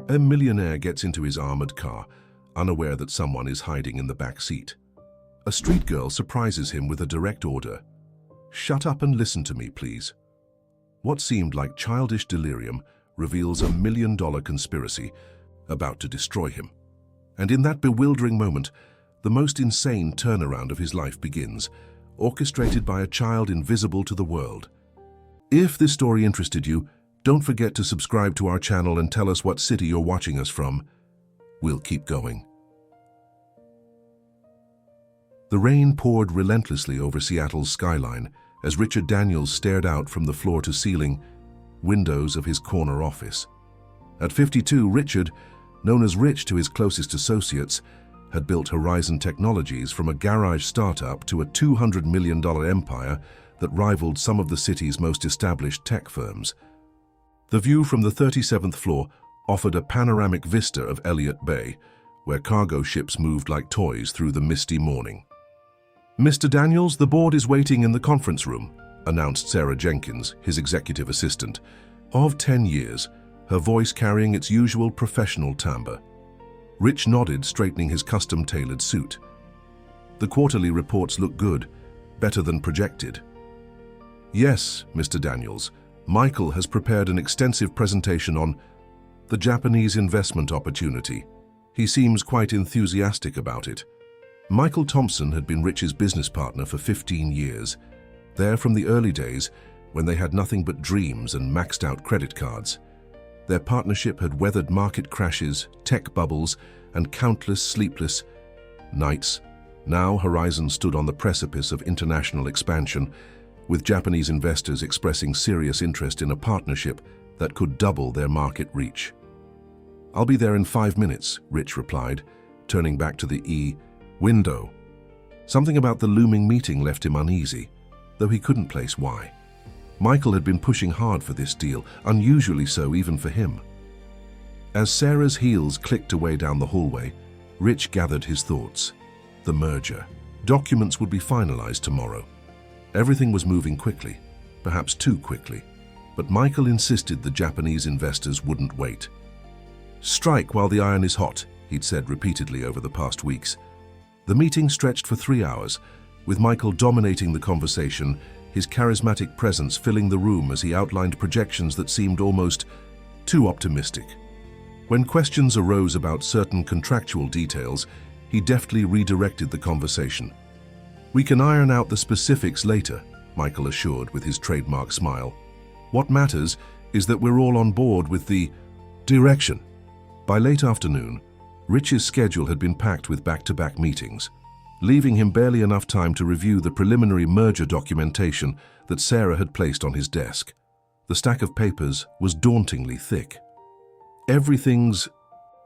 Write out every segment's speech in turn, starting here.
A millionaire gets into his armored car, unaware that someone is hiding in the back seat. A street girl surprises him with a direct order. "Shut up and listen to me, please." What seemed like childish delirium reveals a $1 million conspiracy about to destroy him. And in that bewildering moment, the most insane turnaround of his life begins, orchestrated by a child invisible to the world. If this story interested you, don't forget to subscribe to our channel and tell us what city you're watching us from. We'll keep going. The rain poured relentlessly over Seattle's skyline as Richard Daniels stared out from the floor-to-ceiling windows of his corner office. At 52, Richard, known as Rich to his closest associates, had built Horizon Technologies from a garage startup to a $200 million empire that rivaled some of the city's most established tech firms. The view from the 37th floor offered a panoramic vista of Elliott Bay, where cargo ships moved like toys through the misty morning. "Mr. Daniels, the board is waiting in the conference room," announced Sarah Jenkins, his executive assistant, of 10 years, her voice carrying its usual professional timbre. Rich nodded, straightening his custom-tailored suit. "The quarterly reports look good, better than projected." "Yes, Mr. Daniels, Michael has prepared an extensive presentation on the Japanese investment opportunity. He seems quite enthusiastic about it." Michael Thompson had been Rich's business partner for 15 years, there from the early days when they had nothing but dreams and maxed-out credit cards. Their partnership had weathered market crashes, tech bubbles, and countless sleepless nights. Now Horizon stood on the precipice of international expansion, with Japanese investors expressing serious interest in a partnership that could double their market reach. "I'll be there in 5 minutes," Rich replied, turning back to the window. Something about the looming meeting left him uneasy, though he couldn't place why. Michael had been pushing hard for this deal, unusually so even for him. As Sarah's heels clicked away down the hallway, Rich gathered his thoughts. The merger. Documents would be finalized tomorrow. Everything was moving quickly, perhaps too quickly, but Michael insisted the Japanese investors wouldn't wait. "Strike while the iron is hot," he'd said repeatedly over the past weeks. The meeting stretched for 3 hours, with Michael dominating the conversation, his charismatic presence filling the room as he outlined projections that seemed almost too optimistic. When questions arose about certain contractual details, he deftly redirected the conversation. "We can iron out the specifics later," Michael assured with his trademark smile. "What matters is that we're all on board with the direction." By late afternoon, Rich's schedule had been packed with back-to-back meetings, leaving him barely enough time to review the preliminary merger documentation that Sarah had placed on his desk. The stack of papers was dauntingly thick. "Everything's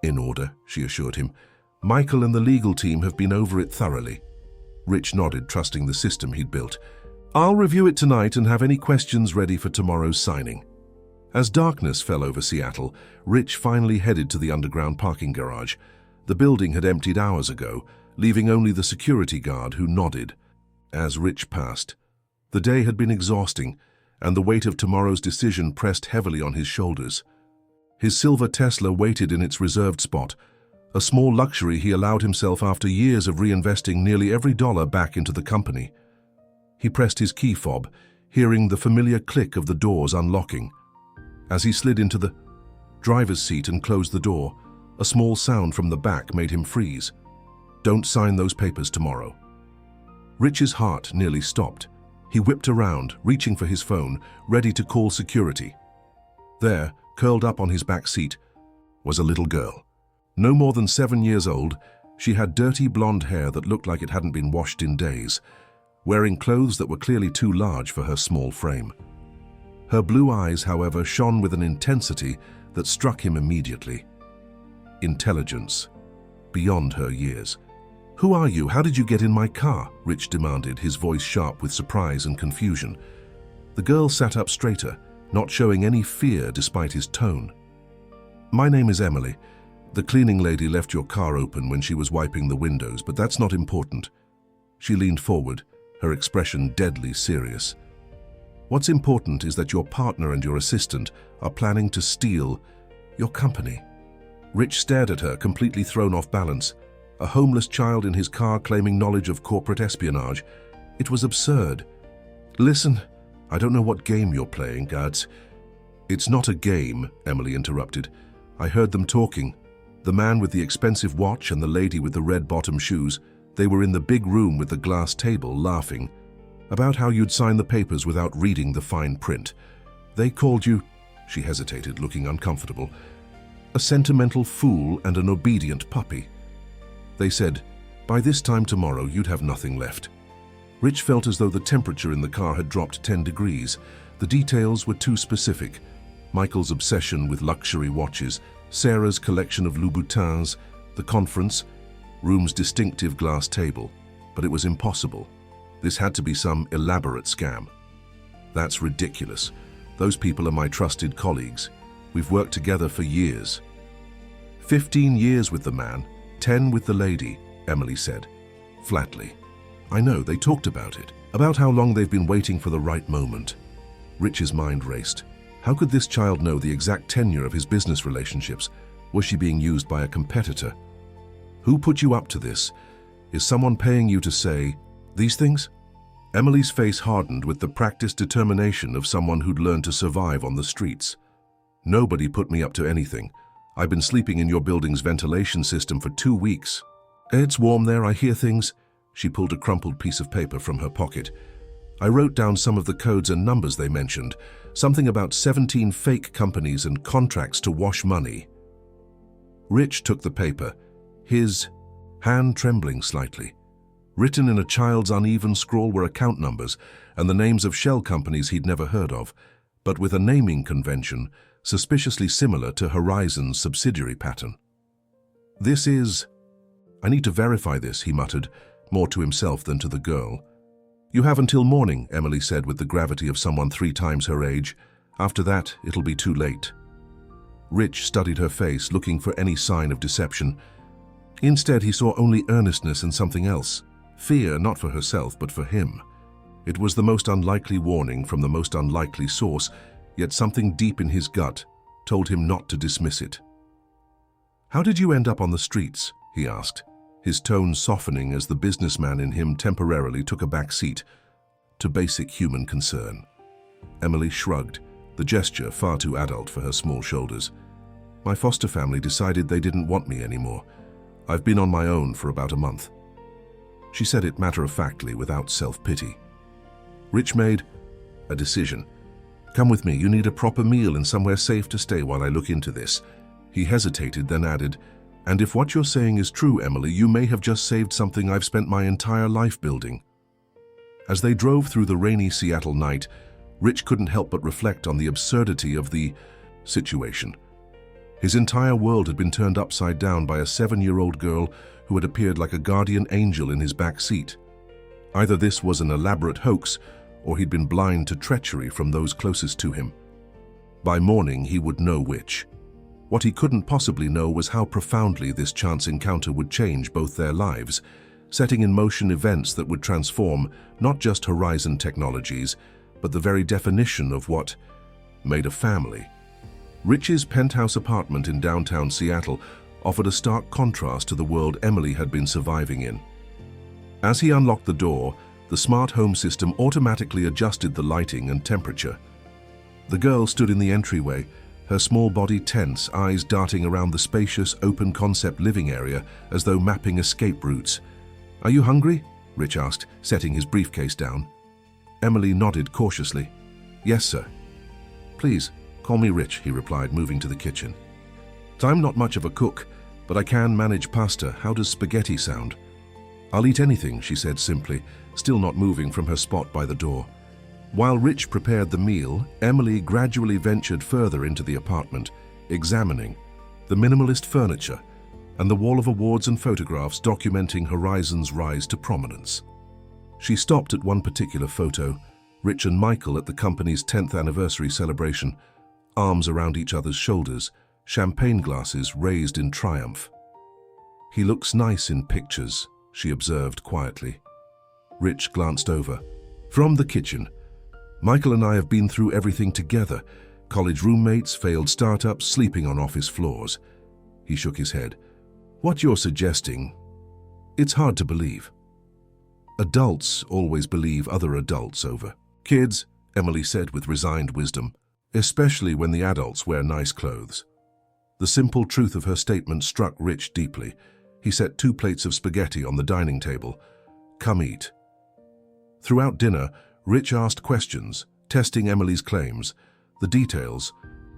in order," she assured him. "Michael and the legal team have been over it thoroughly." Rich nodded, trusting the system he'd built. "I'll review it tonight and have any questions ready for tomorrow's signing." As darkness fell over Seattle, Rich finally headed to the underground parking garage. The building had emptied hours ago, leaving only the security guard who nodded as Rich passed. The day had been exhausting, and the weight of tomorrow's decision pressed heavily on his shoulders. His silver Tesla waited in its reserved spot, a small luxury he allowed himself after years of reinvesting nearly every dollar back into the company. He pressed his key fob, hearing the familiar click of the doors unlocking. As he slid into the driver's seat and closed the door, a small sound from the back made him freeze. "Don't sign those papers tomorrow." Rich's heart nearly stopped. He whipped around, reaching for his phone, ready to call security. There, curled up on his back seat, was a little girl. No more than 7 years old, she had dirty blonde hair that looked like it hadn't been washed in days, wearing clothes that were clearly too large for her small frame. Her blue eyes, however, shone with an intensity that struck him immediately. Intelligence, beyond her years. "Who are you? How did you get in my car?" Rich demanded, his voice sharp with surprise and confusion. The girl sat up straighter, not showing any fear despite his tone. "My name is Emily. The cleaning lady left your car open when she was wiping the windows, but that's not important." She leaned forward, her expression deadly serious. "What's important is that your partner and your assistant are planning to steal your company." Rich stared at her, completely thrown off balance. A homeless child in his car claiming knowledge of corporate espionage. It was absurd. "Listen, I don't know what game you're playing, Gads." "It's not a game," Emily interrupted. "I heard them talking. The man with the expensive watch and the lady with the red-bottom shoes, they were in the big room with the glass table, laughing. About how you'd sign the papers without reading the fine print. They called you," she hesitated, looking uncomfortable, "a sentimental fool and an obedient puppy. They said, by this time tomorrow you'd have nothing left." Rich felt as though the temperature in the car had dropped 10 degrees. The details were too specific. Michael's obsession with luxury watches, Sarah's collection of Louboutins, the conference, room's distinctive glass table. But it was impossible. This had to be some elaborate scam. "That's ridiculous. Those people are my trusted colleagues. We've worked together for years." 15 years with the man, 10 with the lady, Emily said, flatly. "I know, they talked about it, about how long they've been waiting for the right moment." Rich's mind raced. How could this child know the exact tenure of his business relationships? Was she being used by a competitor? "Who put you up to this? Is someone paying you to say these things?" Emily's face hardened with the practiced determination of someone who'd learned to survive on the streets. "Nobody put me up to anything. I've been sleeping in your building's ventilation system for 2 weeks. It's warm there, I hear things." She pulled a crumpled piece of paper from her pocket. "I wrote down some of the codes and numbers they mentioned, something about 17 fake companies and contracts to wash money." Rich took the paper, his hand trembling slightly. Written in a child's uneven scrawl were account numbers and the names of shell companies he'd never heard of, but with a naming convention suspiciously similar to Horizon's subsidiary pattern. "I need to verify this," he muttered, more to himself than to the girl. "You have until morning," Emily said with the gravity of someone 3 times her age. "After that, it'll be too late." Rich studied her face, looking for any sign of deception. Instead, he saw only earnestness and something else. Fear, not for herself, but for him. It was the most unlikely warning from the most unlikely source, yet something deep in his gut told him not to dismiss it. "How did you end up on the streets?" he asked, his tone softening as the businessman in him temporarily took a back seat to basic human concern. Emily shrugged, the gesture far too adult for her small shoulders. "My foster family decided they didn't want me anymore. I've been on my own for about a month." She said it matter-of-factly, without self-pity. Rich made a decision. "Come with me, you need a proper meal and somewhere safe to stay while I look into this." He hesitated, then added, "And if what you're saying is true, Emily, you may have just saved something I've spent my entire life building." As they drove through the rainy Seattle night, Rich couldn't help but reflect on the absurdity of the situation. His entire world had been turned upside down by a 7-year-old girl who had appeared like a guardian angel in his back seat. Either this was an elaborate hoax, or he'd been blind to treachery from those closest to him. By morning, he would know which. What he couldn't possibly know was how profoundly this chance encounter would change both their lives, setting in motion events that would transform not just Horizon Technologies, but the very definition of what made a family. Rich's penthouse apartment in downtown Seattle offered a stark contrast to the world Emily had been surviving in. As he unlocked the door, the smart home system automatically adjusted the lighting and temperature. The girl stood in the entryway, her small body tense, eyes darting around the spacious, open-concept living area as though mapping escape routes. "Are you hungry?" Rich asked, setting his briefcase down. Emily nodded cautiously. "Yes, sir." "Please, call me Rich," he replied, moving to the kitchen. "I'm not much of a cook, but I can manage pasta. How does spaghetti sound?" "I'll eat anything," she said simply, still not moving from her spot by the door. While Rich prepared the meal, Emily gradually ventured further into the apartment, examining the minimalist furniture and the wall of awards and photographs documenting Horizon's rise to prominence. She stopped at one particular photo, Rich and Michael at the company's 10th anniversary celebration, arms around each other's shoulders, champagne glasses raised in triumph. "He looks nice in pictures," she observed quietly. Rich glanced over. From the kitchen, "Michael and I have been through everything together. College roommates, failed startups, sleeping on office floors. He shook his head. What you're suggesting, it's hard to believe. Adults always believe other adults over kids, Emily said with resigned wisdom, especially when the adults wear nice clothes. The simple truth of her statement struck Rich deeply. He set 2 plates of spaghetti on the dining table. Come eat. Throughout dinner, Rich asked questions, testing Emily's claims. The details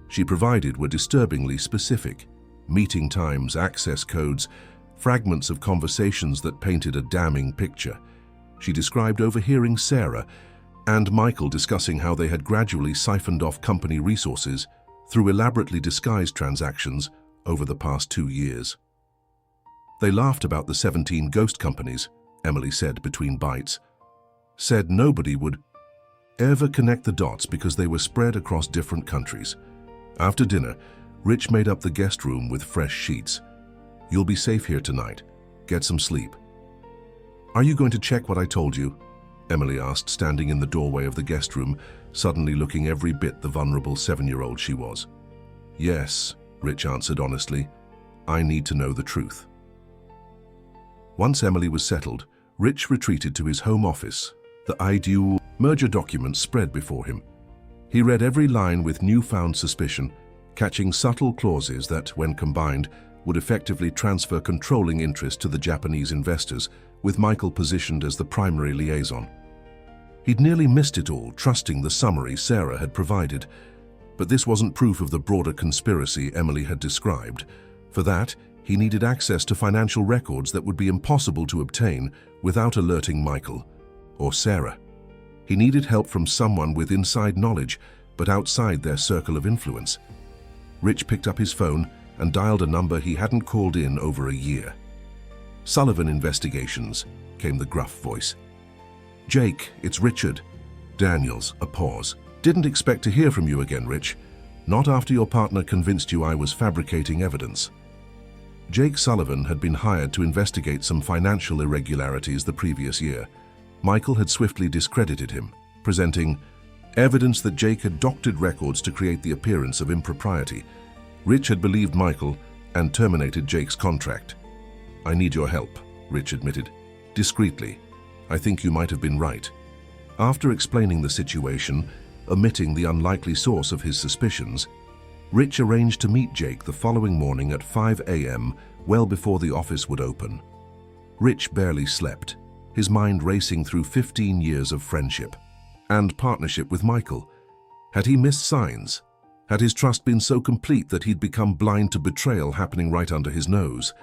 she provided were disturbingly specific. Meeting times, access codes, fragments of conversations that painted a damning picture. She described overhearing Sarah and Michael discussing how they had gradually siphoned off company resources through elaborately disguised transactions over the past 2 years. They laughed about the 17 ghost companies, Emily said between bites. Said nobody would ever connect the dots because they were spread across different countries. After dinner, Rich made up the guest room with fresh sheets. You'll be safe here tonight. Get some sleep. Are you going to check what I told you? Emily asked, standing in the doorway of the guest room, suddenly looking every bit the vulnerable 7-year-old she was. Yes, Rich answered honestly. I need to know the truth. Once Emily was settled, Rich retreated to his home office. The ideal merger documents spread before him. He read every line with newfound suspicion, catching subtle clauses that, when combined, would effectively transfer controlling interest to the Japanese investors, with Michael positioned as the primary liaison. He'd nearly missed it all, trusting the summary Sarah had provided. But this wasn't proof of the broader conspiracy Emily had described. For that, he needed access to financial records that would be impossible to obtain without alerting Michael or Sarah. He needed help from someone with inside knowledge, but outside their circle of influence. Rich picked up his phone and dialed a number he hadn't called in over a year. Sullivan Investigations, came the gruff voice. Jake, it's Richard. Daniels, a pause. Didn't expect to hear from you again, Rich. Not after your partner convinced you I was fabricating evidence. Jake Sullivan had been hired to investigate some financial irregularities the previous year. Michael had swiftly discredited him, presenting evidence that Jake had doctored records to create the appearance of impropriety. Rich had believed Michael and terminated Jake's contract. I need your help, Rich admitted. Discreetly. I think you might have been right. After explaining the situation, omitting the unlikely source of his suspicions, Rich arranged to meet Jake the following morning at 5 a.m., well before the office would open. Rich barely slept, his mind racing through 15 years of friendship and partnership with Michael. Had he missed signs? Had his trust been so complete that he'd become blind to betrayal happening right under his nose?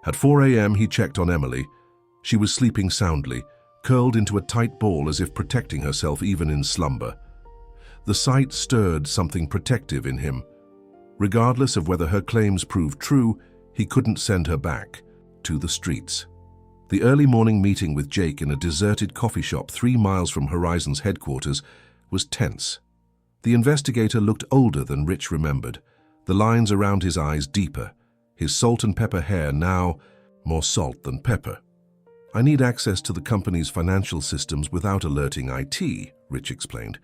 At 4 a.m. he checked on Emily. She was sleeping soundly, curled into a tight ball as if protecting herself even in slumber. The sight stirred something protective in him. Regardless of whether her claims proved true, he couldn't send her back to the streets. The early morning meeting with Jake in a deserted coffee shop 3 miles from Horizon's headquarters was tense. The investigator looked older than Rich remembered, the lines around his eyes deeper, his salt and pepper hair now more salt than pepper. I need access to the company's financial systems without alerting IT, Rich explained.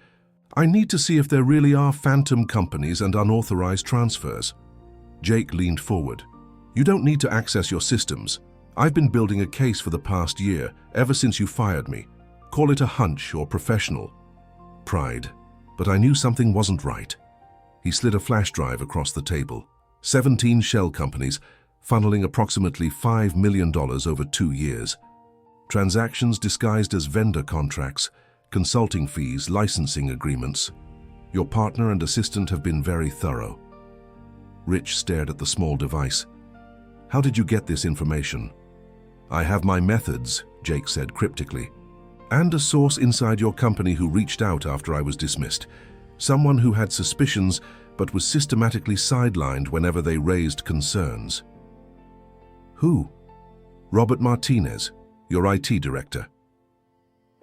I need to see if there really are phantom companies and unauthorized transfers. Jake leaned forward. You don't need to access your systems. I've been building a case for the past year, ever since you fired me. Call it a hunch or professional pride. But I knew something wasn't right. He slid a flash drive across the table. 17 shell companies, funneling approximately $5 million over 2 years. Transactions disguised as vendor contracts, consulting fees, licensing agreements. Your partner and assistant have been very thorough. Rich stared at the small device. How did you get this information? I have my methods, Jake said cryptically. And a source inside your company who reached out after I was dismissed. Someone who had suspicions but was systematically sidelined whenever they raised concerns. Who? Robert Martinez, your IT director.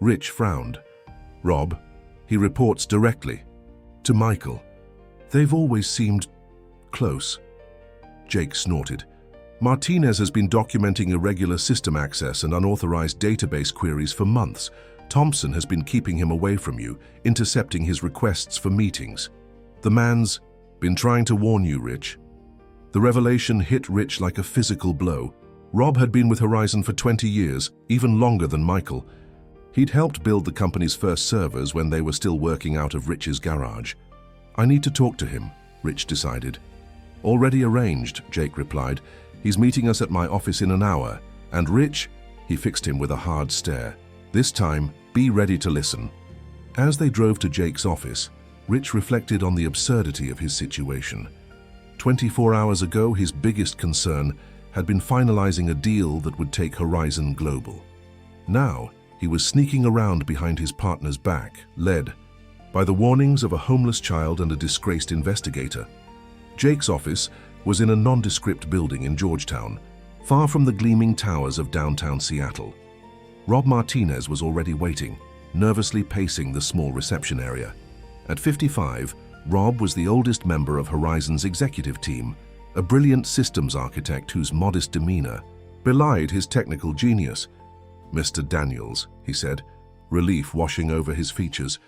Rich frowned. Rob, he reports directly to Michael. They've always seemed close. Jake snorted. Martinez has been documenting irregular system access and unauthorized database queries for months. Thompson has been keeping him away from you, intercepting his requests for meetings. The man's been trying to warn you, Rich. The revelation hit Rich like a physical blow. Rob had been with Horizon for 20 years, even longer than Michael. He'd helped build the company's first servers when they were still working out of Rich's garage. I need to talk to him, Rich decided. Already arranged, Jake replied. He's meeting us at my office in an hour. And Rich, he fixed him with a hard stare. This time, be ready to listen. As they drove to Jake's office, Rich reflected on the absurdity of his situation. 24 hours ago, his biggest concern had been finalizing a deal that would take Horizon global. Now, he was sneaking around behind his partner's back, led by the warnings of a homeless child and a disgraced investigator. Jake's office was in a nondescript building in Georgetown, far from the gleaming towers of downtown Seattle. Rob Martinez was already waiting, nervously pacing the small reception area. At 55, Rob was the oldest member of Horizon's executive team, a brilliant systems architect whose modest demeanor belied his technical genius. "Mr. Daniels," he said, relief washing over his features,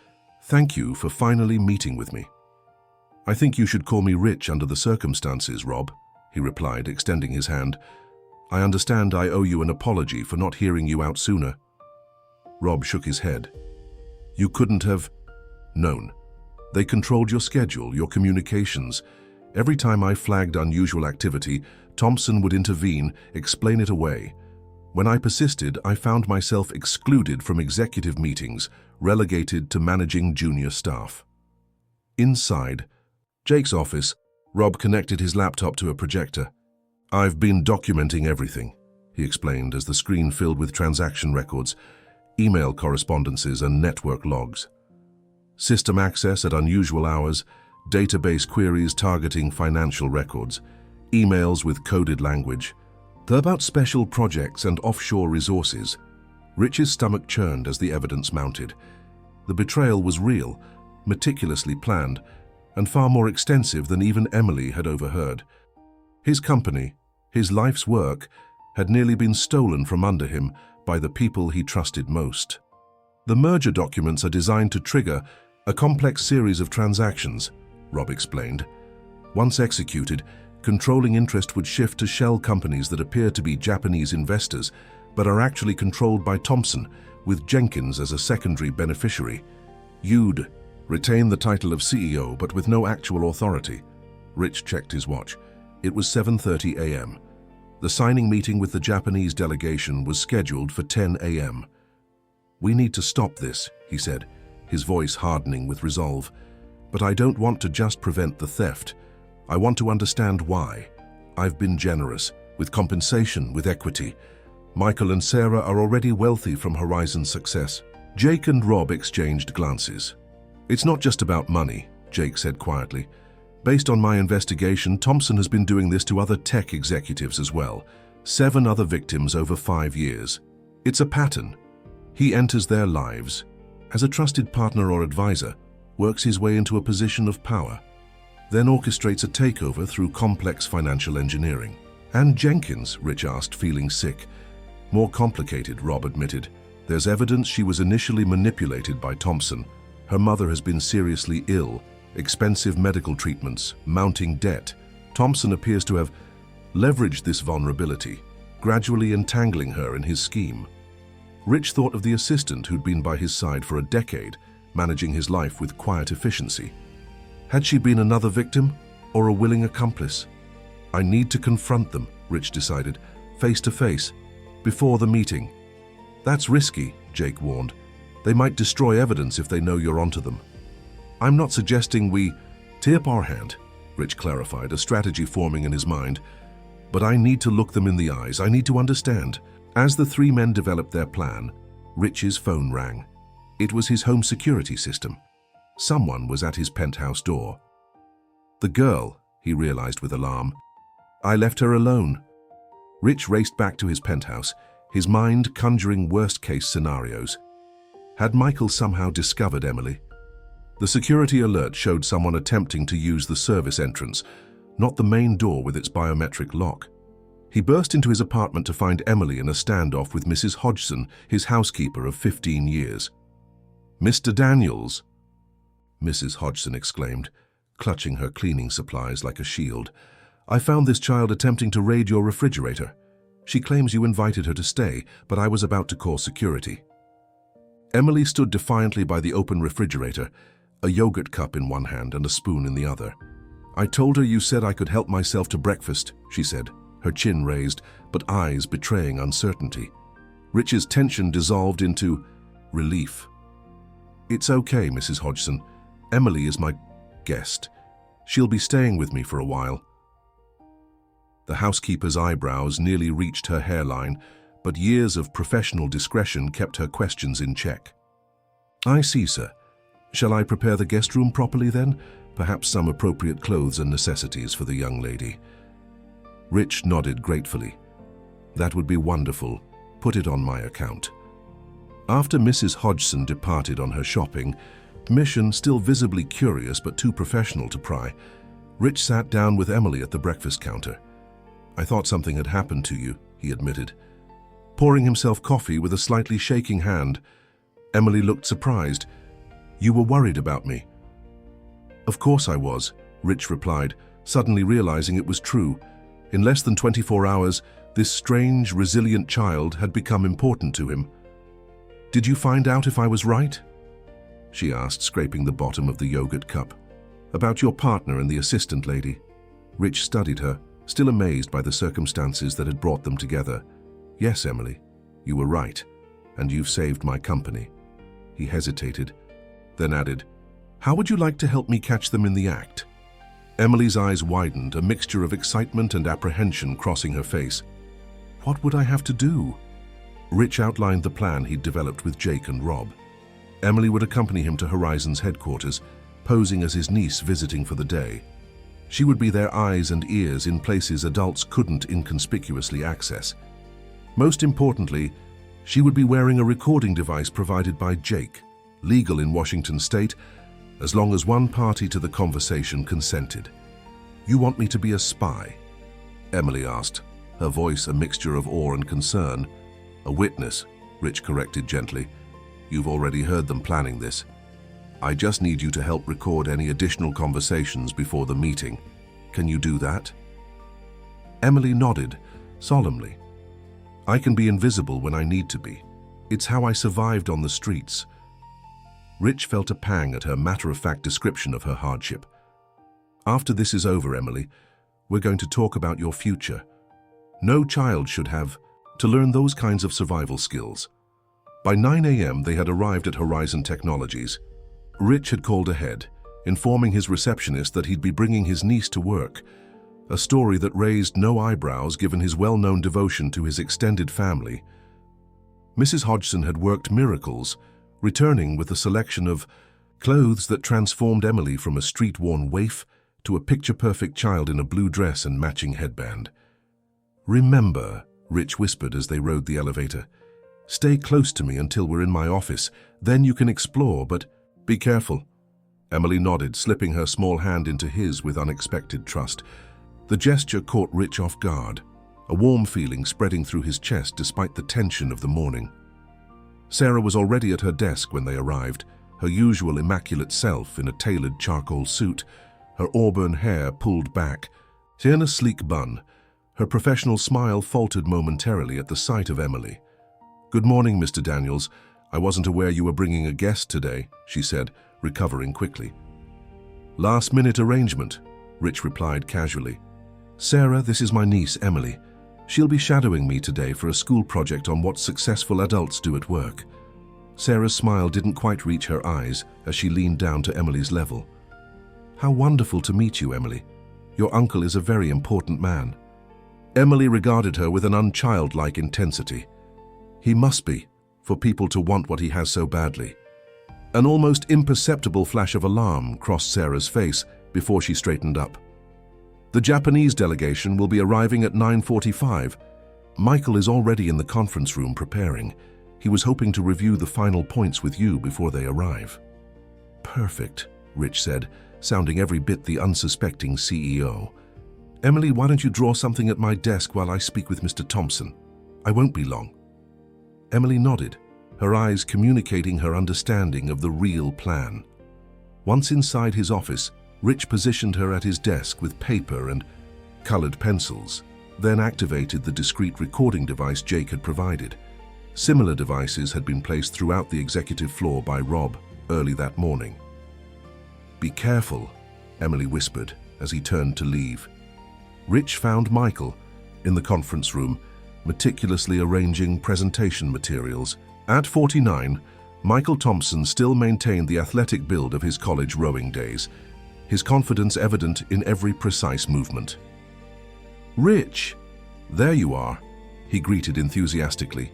"thank you for finally meeting with me." "I think you should call me Rich under the circumstances, Rob," he replied, extending his hand. "I understand I owe you an apology for not hearing you out sooner." Rob shook his head. "You couldn't have known. They controlled your schedule, your communications. Every time I flagged unusual activity, Thompson would intervene, explain it away. When I persisted, I found myself excluded from executive meetings, relegated to managing junior staff." Inside Jake's office, Rob connected his laptop to a projector. "I've been documenting everything," he explained as the screen filled with transaction records, email correspondences, and network logs. System access at unusual hours, database queries targeting financial records, emails with coded language. They're about special projects and offshore resources. Rich's stomach churned as the evidence mounted. The betrayal was real, meticulously planned, and far more extensive than even Emily had overheard. His company, his life's work, had nearly been stolen from under him by the people he trusted most. "The merger documents are designed to trigger a complex series of transactions," Rob explained. "Once executed, controlling interest would shift to shell companies that appear to be Japanese investors, but are actually controlled by Thompson, with Jenkins as a secondary beneficiary. You'd retain the title of CEO, but with no actual authority." Rich checked his watch. It was 7:30 a.m. The signing meeting with the Japanese delegation was scheduled for 10 a.m. "We need to stop this," he said, his voice hardening with resolve. "But I don't want to just prevent the theft. I want to understand why. I've been generous, with compensation, with equity. Michael and Sarah are already wealthy from Horizon's success." Jake and Rob exchanged glances. "It's not just about money," Jake said quietly. "Based on my investigation, Thompson has been doing this to other tech executives as well. 7 other victims over 5 years. It's a pattern. He enters their lives, as a trusted partner or advisor, works his way into a position of power, then orchestrates a takeover through complex financial engineering." "And Jenkins?" Rich asked, feeling sick. "More complicated," Rob admitted. "There's evidence she was initially manipulated by Thompson. Her mother has been seriously ill, expensive medical treatments, mounting debt. Thompson appears to have leveraged this vulnerability, gradually entangling her in his scheme." Rich thought of the assistant who'd been by his side for a decade, managing his life with quiet efficiency. Had she been another victim or a willing accomplice? "I need to confront them," Rich decided, face to face, before the meeting. "That's risky," Jake warned. "They might destroy evidence if they know you're onto them." "I'm not suggesting we tip our hand," Rich clarified, a strategy forming in his mind. "But I need to look them in the eyes. I need to understand." As the 3 men developed their plan, Rich's phone rang. It was his home security system. Someone was at his penthouse door. "The girl," he realized with alarm. "I left her alone." Rich raced back to his penthouse, his mind conjuring worst-case scenarios. Had Michael somehow discovered Emily? The security alert showed someone attempting to use the service entrance, not the main door with its biometric lock. He burst into his apartment to find Emily in a standoff with Mrs. Hodgson, his housekeeper of 15 years. "Mr. Daniels," Mrs. Hodgson exclaimed, clutching her cleaning supplies like a shield. I found this child attempting to raid your refrigerator. She claims you invited her to stay, but I was about to call security." Emily stood defiantly by the open refrigerator, a yogurt cup in one hand and a spoon in the other. "I told her you said I could help myself to breakfast," she said, her chin raised, but eyes betraying uncertainty. Rich's tension dissolved into relief. "It's okay, Mrs. Hodgson. Emily is my guest. She'll be staying with me for a while." The housekeeper's eyebrows nearly reached her hairline, but years of professional discretion kept her questions in check. "I see, sir. Shall I prepare the guest room properly then? Perhaps some appropriate clothes and necessities for the young lady?" Rich nodded gratefully. "That would be wonderful. Put it on my account." After Mrs. Hodgson departed on her shopping, mission still visibly curious but too professional to pry, Rich sat down with Emily at the breakfast counter. "I thought something had happened to you," he admitted. Pouring himself coffee with a slightly shaking hand, Emily looked surprised. "You were worried about me." "Of course I was," Rich replied, suddenly realizing it was true. In less than 24 hours, this strange, resilient child had become important to him. "Did you find out if I was right?" she asked, scraping the bottom of the yogurt cup. "About your partner and the assistant lady." Rich studied her, still amazed by the circumstances that had brought them together. "Yes, Emily, you were right, and you've saved my company." He hesitated, then added, "How would you like to help me catch them in the act?" Emily's eyes widened, a mixture of excitement and apprehension crossing her face. "What would I have to do?" Rich outlined the plan he'd developed with Jake and Rob. Emily would accompany him to Horizon's headquarters, posing as his niece visiting for the day. She would be their eyes and ears in places adults couldn't inconspicuously access. Most importantly, she would be wearing a recording device provided by Jake, legal in Washington state, as long as one party to the conversation consented. "You want me to be a spy?" Emily asked, her voice a mixture of awe and concern. "A witness," Rich corrected gently. "You've already heard them planning this. I just need you to help record any additional conversations before the meeting. Can you do that?" Emily nodded, solemnly. "I can be invisible when I need to be. It's how I survived on the streets." Rich felt a pang at her matter-of-fact description of her hardship. "After this is over, Emily, we're going to talk about your future. No child should have to learn those kinds of survival skills." By 9 a.m. they had arrived at Horizon Technologies. Rich had called ahead, informing his receptionist that he'd be bringing his niece to work, a story that raised no eyebrows given his well-known devotion to his extended family. Mrs. Hodgson had worked miracles, returning with a selection of clothes that transformed Emily from a street-worn waif to a picture-perfect child in a blue dress and matching headband. "Remember," Rich whispered as they rode the elevator, "stay close to me until we're in my office. Then you can explore, but be careful." Emily nodded, slipping her small hand into his with unexpected trust. The gesture caught Rich off guard, a warm feeling spreading through his chest despite the tension of the morning. Sarah was already at her desk when they arrived, her usual immaculate self in a tailored charcoal suit, her auburn hair pulled back, in a sleek bun. Her professional smile faltered momentarily at the sight of Emily. "Good morning, Mr. Daniels. I wasn't aware you were bringing a guest today," she said, recovering quickly. "Last-minute arrangement," Rich replied casually. "Sarah, this is my niece, Emily. She'll be shadowing me today for a school project on what successful adults do at work." Sarah's smile didn't quite reach her eyes as she leaned down to Emily's level. "How wonderful to meet you, Emily. Your uncle is a very important man." Emily regarded her with an unchildlike intensity. "He must be, for people to want what he has so badly." An almost imperceptible flash of alarm crossed Sarah's face before she straightened up. "The Japanese delegation will be arriving at 9:45. Michael is already in the conference room preparing. He was hoping to review the final points with you before they arrive." "Perfect," Rich said, sounding every bit the unsuspecting CEO. "Emily, why don't you draw something at my desk while I speak with Mr. Thompson? I won't be long." Emily nodded, her eyes communicating her understanding of the real plan. Once inside his office, Rich positioned her at his desk with paper and colored pencils, then activated the discreet recording device Jake had provided. Similar devices had been placed throughout the executive floor by Rob early that morning. "Be careful," Emily whispered as he turned to leave. Rich found Michael in the conference room, meticulously arranging presentation materials. At 49, Michael Thompson still maintained the athletic build of his college rowing days, his confidence evident in every precise movement. "Rich, there you are," he greeted enthusiastically.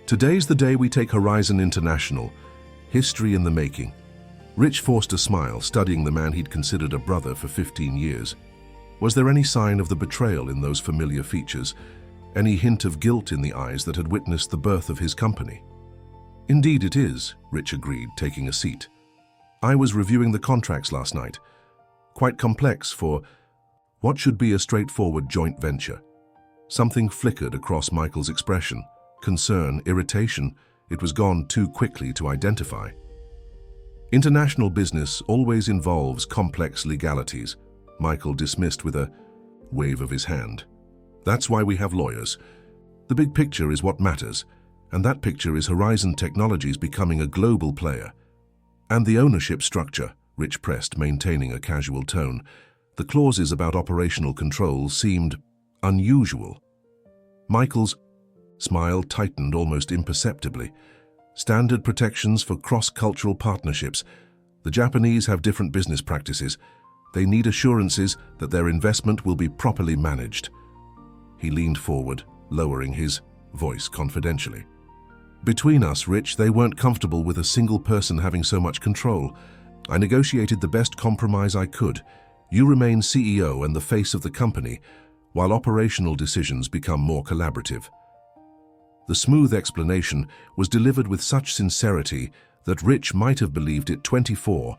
"Today's the day we take Horizon International. History in the making." Rich forced a smile, studying the man he'd considered a brother for 15 years. Was there any sign of the betrayal in those familiar features? Any hint of guilt in the eyes that had witnessed the birth of his company? "Indeed it is," Rich agreed, taking a seat. "I was reviewing the contracts last night. Quite complex for what should be a straightforward joint venture." Something flickered across Michael's expression. Concern, irritation. It was gone too quickly to identify. "International business always involves complex legalities," Michael dismissed with a wave of his hand. "That's why we have lawyers. The big picture is what matters, and that picture is Horizon Technologies becoming a global player. And the ownership structure," Rich pressed, maintaining a casual tone. The clauses about operational control seemed unusual. Michael's smile tightened almost imperceptibly. "Standard protections for cross-cultural partnerships. The Japanese have different business practices. They need assurances that their investment will be properly managed." He leaned forward, lowering his voice confidentially. "Between us, Rich, they weren't comfortable with a single person having so much control. I negotiated the best compromise I could. You remain CEO and the face of the company, while operational decisions become more collaborative." The smooth explanation was delivered with such sincerity that Rich might have believed it 24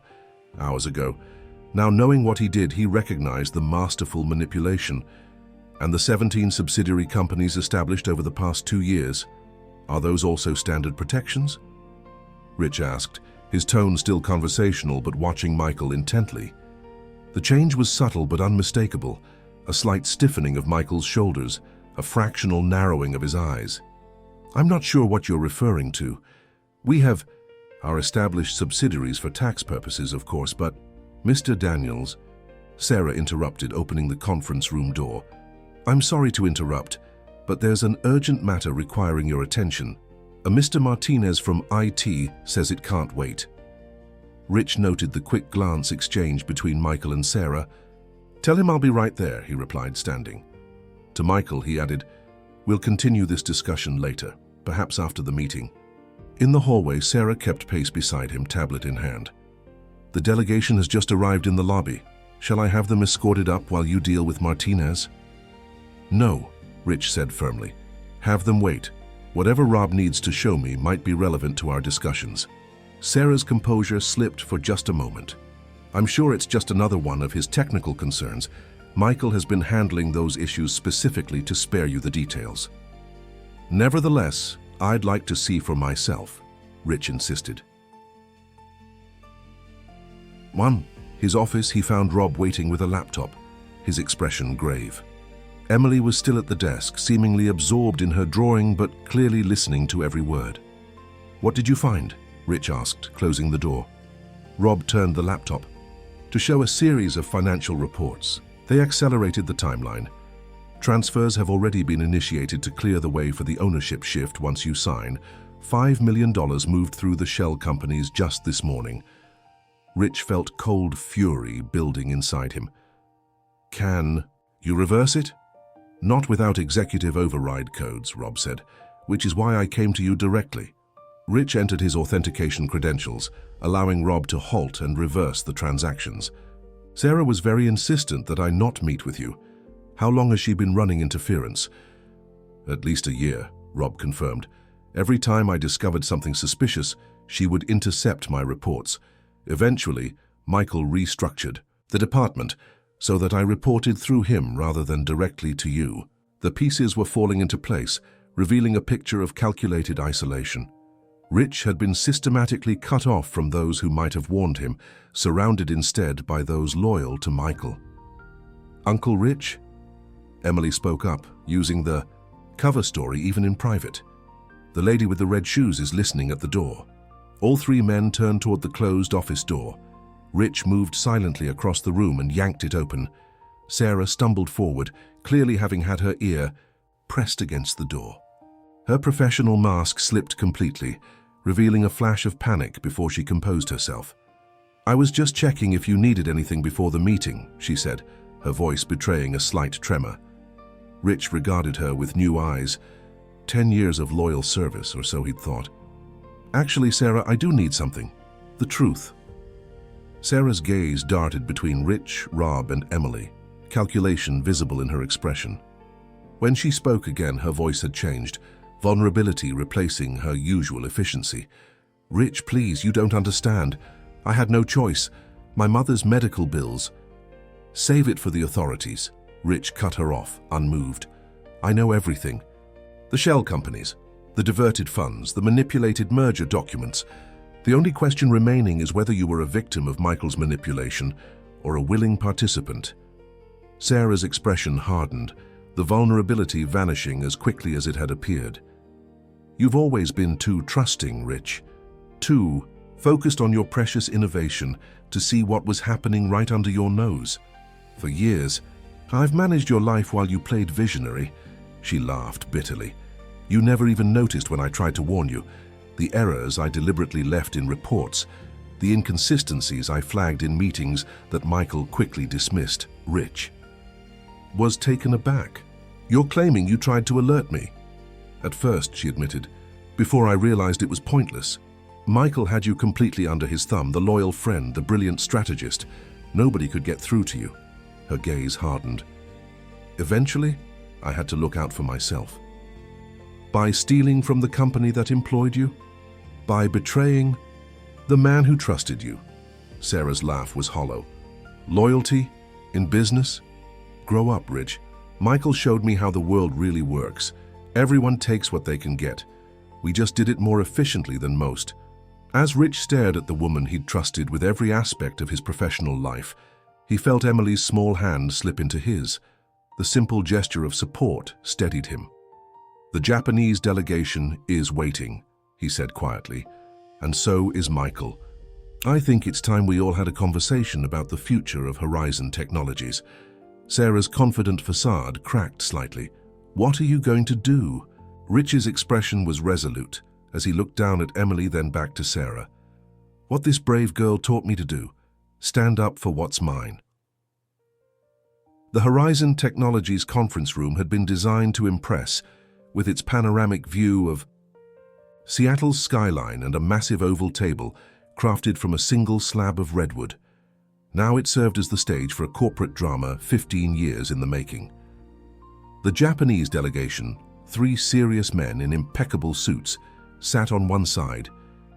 hours ago. Now, knowing what he did, he recognized the masterful manipulation. "And the 17 subsidiary companies established over the past 2 years, are those also standard protections?" Rich asked, his tone still conversational but watching Michael intently. The change was subtle but unmistakable, a slight stiffening of Michael's shoulders, a fractional narrowing of his eyes. "I'm not sure what you're referring to. We have our established subsidiaries for tax purposes, of course, but—" "Mr. Daniels," Sarah interrupted, opening the conference room door. "I'm sorry to interrupt, but there's an urgent matter requiring your attention. A Mr. Martinez from IT says it can't wait." Rich noted the quick glance exchanged between Michael and Sarah. "Tell him I'll be right there," he replied, standing. To Michael, he added, "We'll continue this discussion later, perhaps after the meeting." In the hallway, Sarah kept pace beside him, tablet in hand. "The delegation has just arrived in the lobby. Shall I have them escorted up while you deal with Martinez?" "No," Rich said firmly. "Have them wait. Whatever Rob needs to show me might be relevant to our discussions." Sarah's composure slipped for just a moment. "I'm sure it's just another one of his technical concerns. Michael has been handling those issues specifically to spare you the details." "Nevertheless, I'd like to see for myself," Rich insisted. His office, he found Rob waiting with a laptop, his expression grave. Emily was still at the desk, seemingly absorbed in her drawing but clearly listening to every word. "What did you find?" Rich asked, closing the door. Rob turned the laptop to show a series of financial reports. They accelerated the timeline. "Transfers have already been initiated to clear the way for the ownership shift once you sign. $5 million moved through the shell companies just this morning." Rich felt cold fury building inside him. "Can you reverse it?" "Not without executive override codes," Rob said, "which is why I came to you directly." Rich entered his authentication credentials, allowing Rob to halt and reverse the transactions. "Sarah was very insistent that I not meet with you. How long has she been running interference?" "At least a year," Rob confirmed. "Every time I discovered something suspicious, she would intercept my reports. Eventually, Michael restructured the department so that I reported through him rather than directly to you. The pieces were falling into place, revealing a picture of calculated isolation. Rich had been systematically cut off from those who might have warned him, surrounded instead by those loyal to Michael. "Uncle Rich?" Emily spoke up, using the cover story even in private. The lady with the red shoes is listening at the door. All three men turned toward the closed office door. Rich moved silently across the room and yanked it open. Sarah stumbled forward, clearly having had her ear pressed against the door. Her professional mask slipped completely, revealing a flash of panic before she composed herself. "I was just checking if you needed anything before the meeting," she said, her voice betraying a slight tremor. Rich regarded her with new eyes. 10 years of loyal service, or so he'd thought. "Actually, Sarah, I do need something. The truth." Sarah's gaze darted between Rich, Rob, and Emily, calculation visible in her expression. When she spoke again, her voice had changed, vulnerability replacing her usual efficiency. "Rich, please, you don't understand. I had no choice. My mother's medical bills." "Save it for the authorities." Rich cut her off, unmoved. "I know everything. The shell companies, the diverted funds, the manipulated merger documents. The only question remaining is whether you were a victim of Michael's manipulation or a willing participant." Sarah's expression hardened, the vulnerability vanishing as quickly as it had appeared. "You've always been too trusting, Rich. Too focused on your precious innovation to see what was happening right under your nose. For years, I've managed your life while you played visionary." She laughed bitterly. "You never even noticed when I tried to warn you. The errors I deliberately left in reports, the inconsistencies I flagged in meetings that Michael quickly dismissed." Rich was taken aback. "You're claiming you tried to alert me?" "At first," she admitted, "before I realized it was pointless. Michael had you completely under his thumb, the loyal friend, the brilliant strategist. Nobody could get through to you." Her gaze hardened. "Eventually, I had to look out for myself. By stealing from the company that employed you? By betraying the man who trusted you." Sarah's laugh was hollow. "Loyalty? In business? Grow up, Rich. Michael showed me how the world really works. Everyone takes what they can get. We just did it more efficiently than most." As Rich stared at the woman he'd trusted with every aspect of his professional life, he felt Emily's small hand slip into his. The simple gesture of support steadied him. "The Japanese delegation is waiting," he said quietly, "and so is Michael. I think it's time we all had a conversation about the future of Horizon Technologies." Sarah's confident facade cracked slightly. "What are you going to do?" Rich's expression was resolute as he looked down at Emily, then back to Sarah. "What this brave girl taught me to do. Stand up for what's mine." The Horizon Technologies conference room had been designed to impress, with its panoramic view of Seattle's skyline and a massive oval table crafted from a single slab of redwood. Now it served as the stage for a corporate drama 15 years in the making. The Japanese delegation, 3 serious men in impeccable suits, sat on one side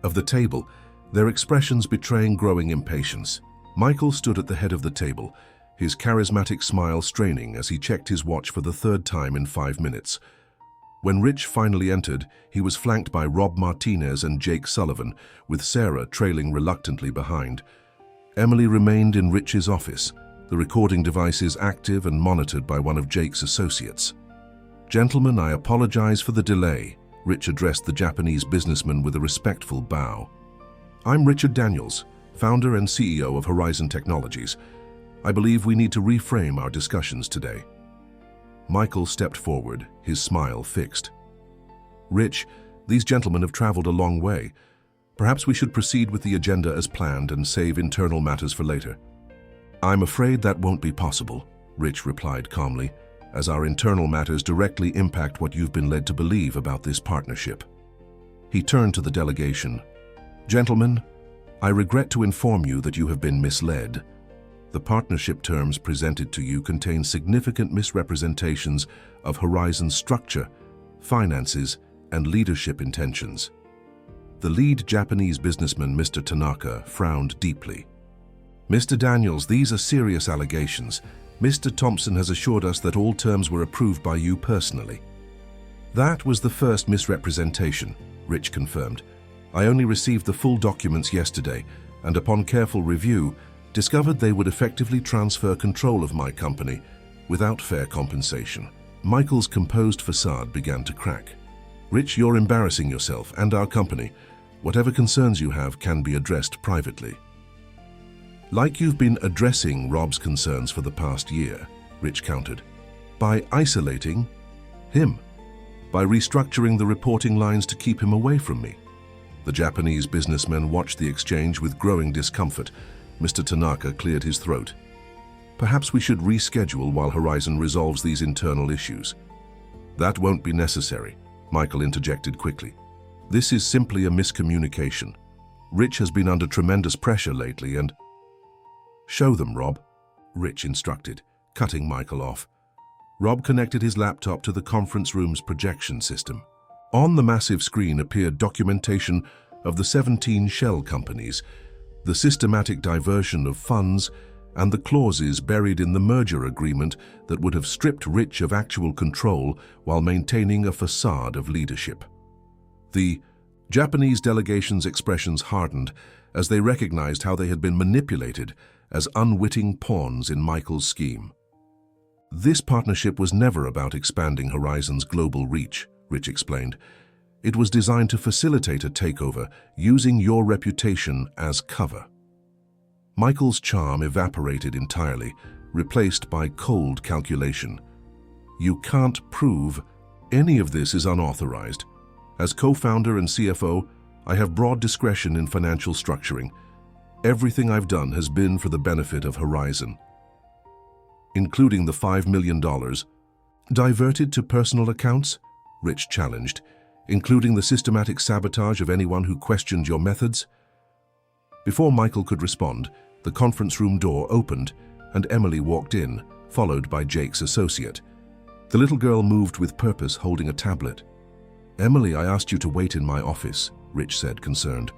of the table, their expressions betraying growing impatience. Michael stood at the head of the table, his charismatic smile straining as he checked his watch for the 3rd time in 5 minutes. When Rich finally entered, he was flanked by Rob Martinez and Jake Sullivan, with Sarah trailing reluctantly behind. Emily remained in Rich's office, the recording devices active and monitored by one of Jake's associates. "Gentlemen, I apologize for the delay," Rich addressed the Japanese businessman with a respectful bow. "I'm Richard Daniels, founder and CEO of Horizon Technologies. I believe we need to reframe our discussions today." Michael stepped forward, his smile fixed. "Rich, these gentlemen have traveled a long way. Perhaps we should proceed with the agenda as planned and save internal matters for later." "I'm afraid that won't be possible," Rich replied calmly, "as our internal matters directly impact what you've been led to believe about this partnership." He turned to the delegation. "Gentlemen, I regret to inform you that you have been misled. The partnership terms presented to you contain significant misrepresentations of Horizon's structure, finances, and leadership intentions." The lead Japanese businessman, Mr. Tanaka, frowned deeply. "Mr. Daniels, these are serious allegations. Mr. Thompson has assured us that all terms were approved by you personally." "That was the first misrepresentation," Rich confirmed. "I only received the full documents yesterday, and upon careful review, discovered they would effectively transfer control of my company, without fair compensation. Michael's composed facade began to crack. "Rich, you're embarrassing yourself and our company. Whatever concerns you have can be addressed privately." "Like you've been addressing Rob's concerns for the past year," Rich countered. "By isolating him. By restructuring the reporting lines to keep him away from me." The Japanese businessman watched the exchange with growing discomfort. Mr. Tanaka cleared his throat. "Perhaps we should reschedule while Horizon resolves these internal issues." "That won't be necessary," Michael interjected quickly. "This is simply a miscommunication. Rich has been under tremendous pressure lately and—" "Show them, Rob," Rich instructed, cutting Michael off. Rob connected his laptop to the conference room's projection system. On the massive screen appeared documentation of the 17 shell companies, the systematic diversion of funds, and the clauses buried in the merger agreement that would have stripped Rich of actual control while maintaining a facade of leadership. The Japanese delegation's expressions hardened as they recognized how they had been manipulated as unwitting pawns in Michael's scheme. "This partnership was never about expanding Horizon's global reach," Rich explained. "It was designed to facilitate a takeover using your reputation as cover." Michael's charm evaporated entirely, replaced by cold calculation. "You can't prove any of this is unauthorized. As co-founder and CFO, I have broad discretion in financial structuring. Everything I've done has been for the benefit of Horizon." "Including the $5 million diverted to personal accounts?" Rich challenged. "Including the systematic sabotage of anyone who questioned your methods?" Before Michael could respond, the conference room door opened and Emily walked in, followed by Jake's associate. The little girl moved with purpose, holding a tablet. "Emily, I asked you to wait in my office," Rich said, concerned.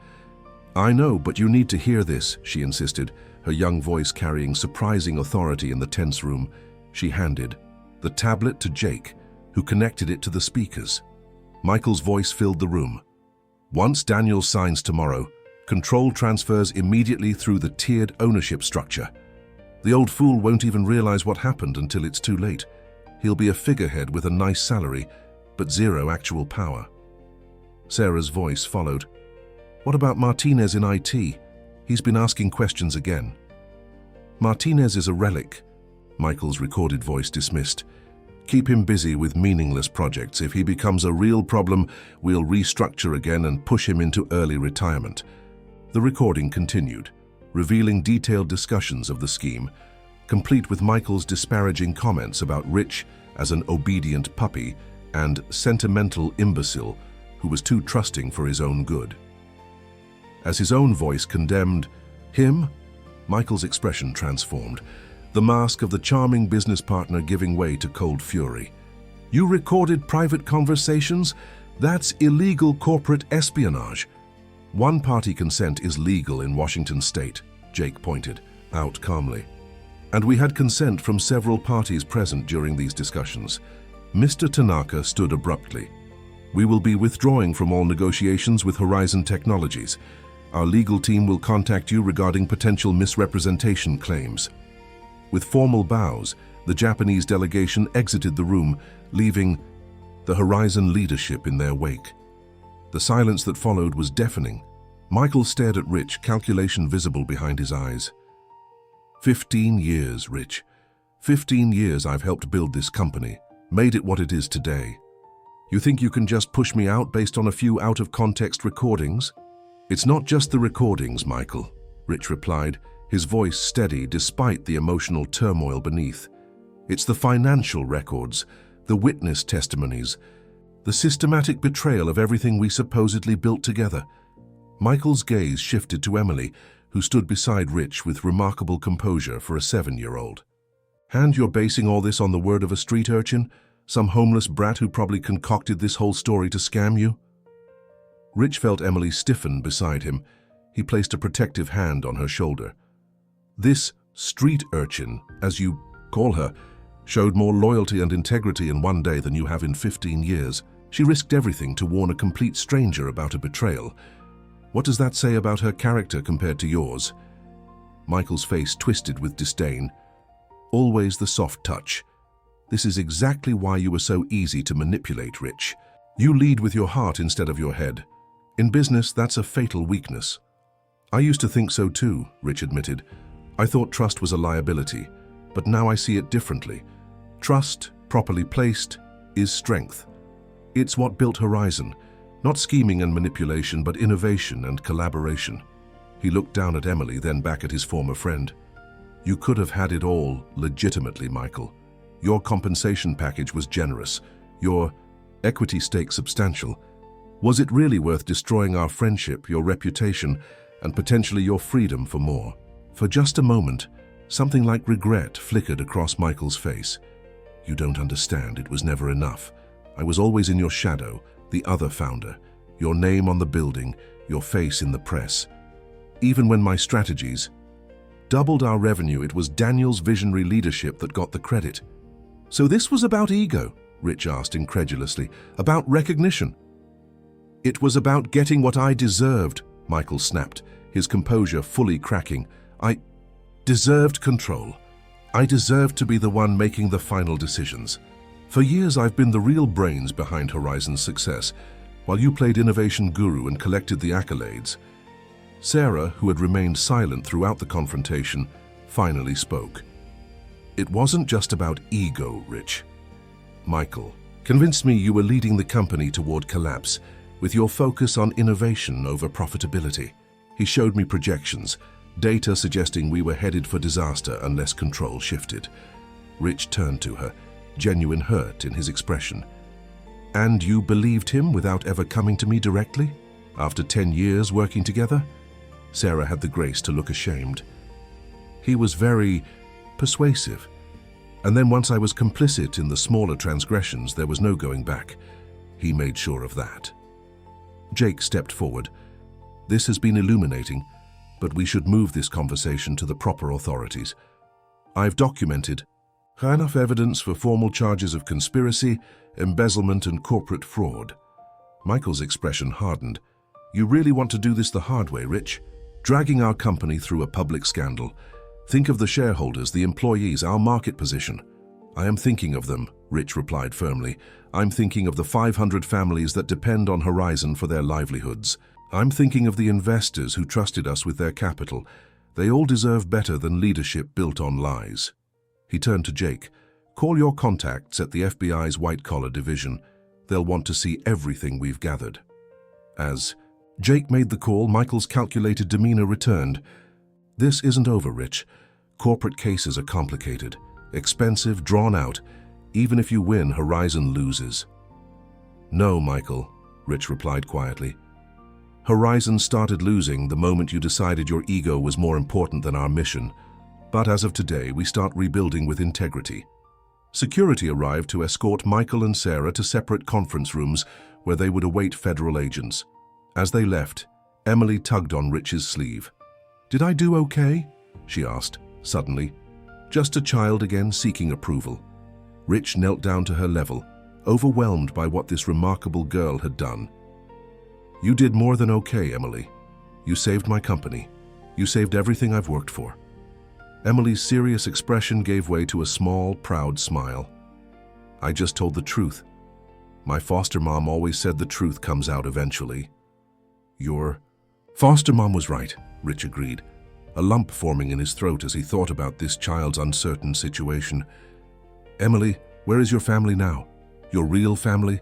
"I know, but you need to hear this," she insisted, her young voice carrying surprising authority in the tense room. She handed the tablet to Jake, who connected it to the speakers. Michael's voice filled the room. "Once Daniel signs tomorrow, control transfers immediately through the tiered ownership structure. The old fool won't even realize what happened until it's too late. He'll be a figurehead with a nice salary, but zero actual power." Sarah's voice followed. "What about Martinez in IT? He's been asking questions again." "Martinez is a relic," Michael's recorded voice dismissed. "Keep him busy with meaningless projects. If he becomes a real problem, we'll restructure again and push him into early retirement." The recording continued, revealing detailed discussions of the scheme, complete with Michael's disparaging comments about Rich as an obedient puppy and sentimental imbecile who was too trusting for his own good. As his own voice condemned him, Michael's expression transformed, the mask of the charming business partner giving way to cold fury. "You recorded private conversations? That's illegal corporate espionage." "One-party consent is legal in Washington state," Jake pointed out calmly. "And we had consent from several parties present during these discussions." Mr. Tanaka stood abruptly. "We will be withdrawing from all negotiations with Horizon Technologies. Our legal team will contact you regarding potential misrepresentation claims." With formal bows, the Japanese delegation exited the room, leaving the Horizon leadership in their wake. The silence that followed was deafening. Michael stared at Rich, calculation visible behind his eyes. 15 years, Rich. 15 years I've helped build this company, made it what it is today. You think you can just push me out based on a few out-of-context recordings? "It's not just the recordings, Michael," Rich replied, his voice steady despite the emotional turmoil beneath. "It's the financial records, the witness testimonies, the systematic betrayal of everything we supposedly built together." Michael's gaze shifted to Emily, who stood beside Rich with remarkable composure for a 7-year-old. "And you're basing all this on the word of a street urchin? Some homeless brat who probably concocted this whole story to scam you?" Rich felt Emily stiffen beside him. He placed a protective hand on her shoulder. "This street urchin, as you call her, showed more loyalty and integrity in one day than you have in 15 years. She risked everything to warn a complete stranger about a betrayal. What does that say about her character compared to yours?" Michael's face twisted with disdain. "Always the soft touch," This is exactly why you were so easy to manipulate, Rich. You lead with your heart instead of your head. In business, that's a fatal weakness. I used to think so too, Rich admitted. I thought trust was a liability, but now I see it differently. Trust, properly placed, is strength. It's what built Horizon, not scheming and manipulation, but innovation and collaboration. He looked down at Emily, then back at his former friend. You could have had it all legitimately, Michael. Your compensation package was generous. Your equity stake substantial. Was it really worth destroying our friendship, your reputation, and potentially your freedom for more? For just a moment, something like regret flickered across Michael's face. You don't understand, it was never enough. I was always in your shadow, the other founder, your name on the building, your face in the press. Even when my strategies doubled our revenue, it was Daniel's visionary leadership that got the credit. So this was about ego? Rich asked incredulously. About recognition? It was about getting what I deserved, Michael snapped, his composure fully cracking. I deserved control. I deserved to be the one making the final decisions. For years I've been the real brains behind Horizon's success, while you played innovation guru and collected the accolades. Sarah, who had remained silent throughout the confrontation, finally spoke. It wasn't just about ego, Rich. Michael convinced me you were leading the company toward collapse, with your focus on innovation over profitability. He showed me projections, data suggesting we were headed for disaster unless control shifted. Rich turned to her, genuine hurt in his expression. And you believed him without ever coming to me directly? After 10 years working together? Sarah had the grace to look ashamed. He was very persuasive. And then once I was complicit in the smaller transgressions, there was no going back. He made sure of that. Jake stepped forward. This has been illuminating, but we should move this conversation to the proper authorities. I've documented enough evidence for formal charges of conspiracy, embezzlement, and corporate fraud. Michael's expression hardened. You really want to do this the hard way, Rich? Dragging our company through a public scandal. Think of the shareholders, the employees, our market position. I am thinking of them, Rich replied firmly. I'm thinking of the 500 families that depend on Horizon for their livelihoods. I'm thinking of the investors who trusted us with their capital. They all deserve better than leadership built on lies. He turned to Jake. Call your contacts at the FBI's white-collar division. They'll want to see everything we've gathered. As Jake made the call, Michael's calculated demeanor returned. This isn't over, Rich. Corporate cases are complicated, expensive, drawn out. Even if you win, Horizon loses. No, Michael, Rich replied quietly. Horizon started losing the moment you decided your ego was more important than our mission. But as of today, we start rebuilding with integrity. Security arrived to escort Michael and Sarah to separate conference rooms where they would await federal agents. As they left, Emily tugged on Rich's sleeve. Did I do okay? She asked, suddenly. Just a child again seeking approval. Rich knelt down to her level, overwhelmed by what this remarkable girl had done. You did more than okay, Emily. You saved my company. You saved everything I've worked for. Emily's serious expression gave way to a small, proud smile. I just told the truth. My foster mom always said the truth comes out eventually. Your foster mom was right, Rich agreed, a lump forming in his throat as he thought about this child's uncertain situation. Emily, where is your family now? Your real family?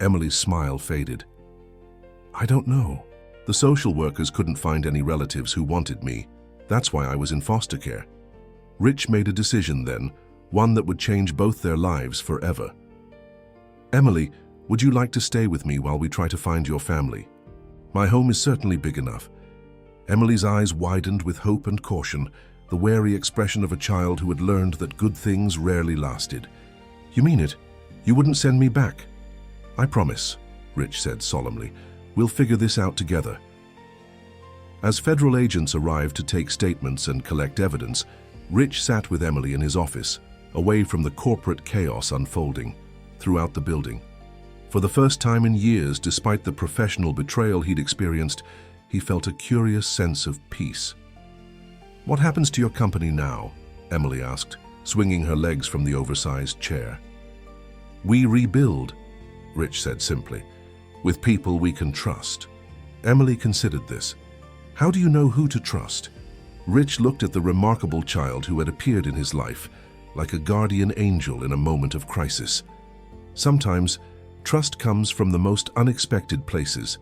Emily's smile faded. I don't know. The social workers couldn't find any relatives who wanted me. That's why I was in foster care. Rich made a decision then, one that would change both their lives forever. Emily, would you like to stay with me while we try to find your family? My home is certainly big enough. Emily's eyes widened with hope and caution, the wary expression of a child who had learned that good things rarely lasted. You mean it? You wouldn't send me back? I promise, Rich said solemnly. We'll figure this out together. As federal agents arrived to take statements and collect evidence, Rich sat with Emily in his office, away from the corporate chaos unfolding throughout the building. For the first time in years, despite the professional betrayal he'd experienced, he felt a curious sense of peace. What happens to your company now? Emily asked. swinging her legs from the oversized chair. "We rebuild," Rich said simply, "with people we can trust." Emily considered this. How do you know who to trust? Rich looked at the remarkable child who had appeared in his life, like a guardian angel in a moment of crisis. Sometimes, trust comes from the most unexpected places,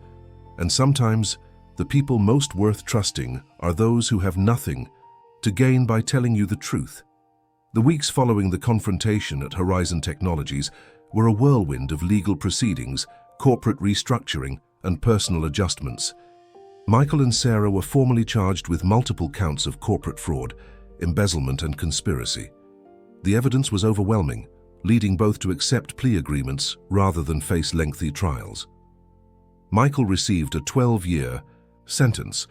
and sometimes, the people most worth trusting are those who have nothing to gain by telling you the truth. The weeks following the confrontation at Horizon Technologies were a whirlwind of legal proceedings, corporate restructuring, and personal adjustments. Michael and Sarah were formally charged with multiple counts of corporate fraud, embezzlement, and conspiracy. The evidence was overwhelming, leading both to accept plea agreements rather than face lengthy trials. Michael received a 12-year sentence,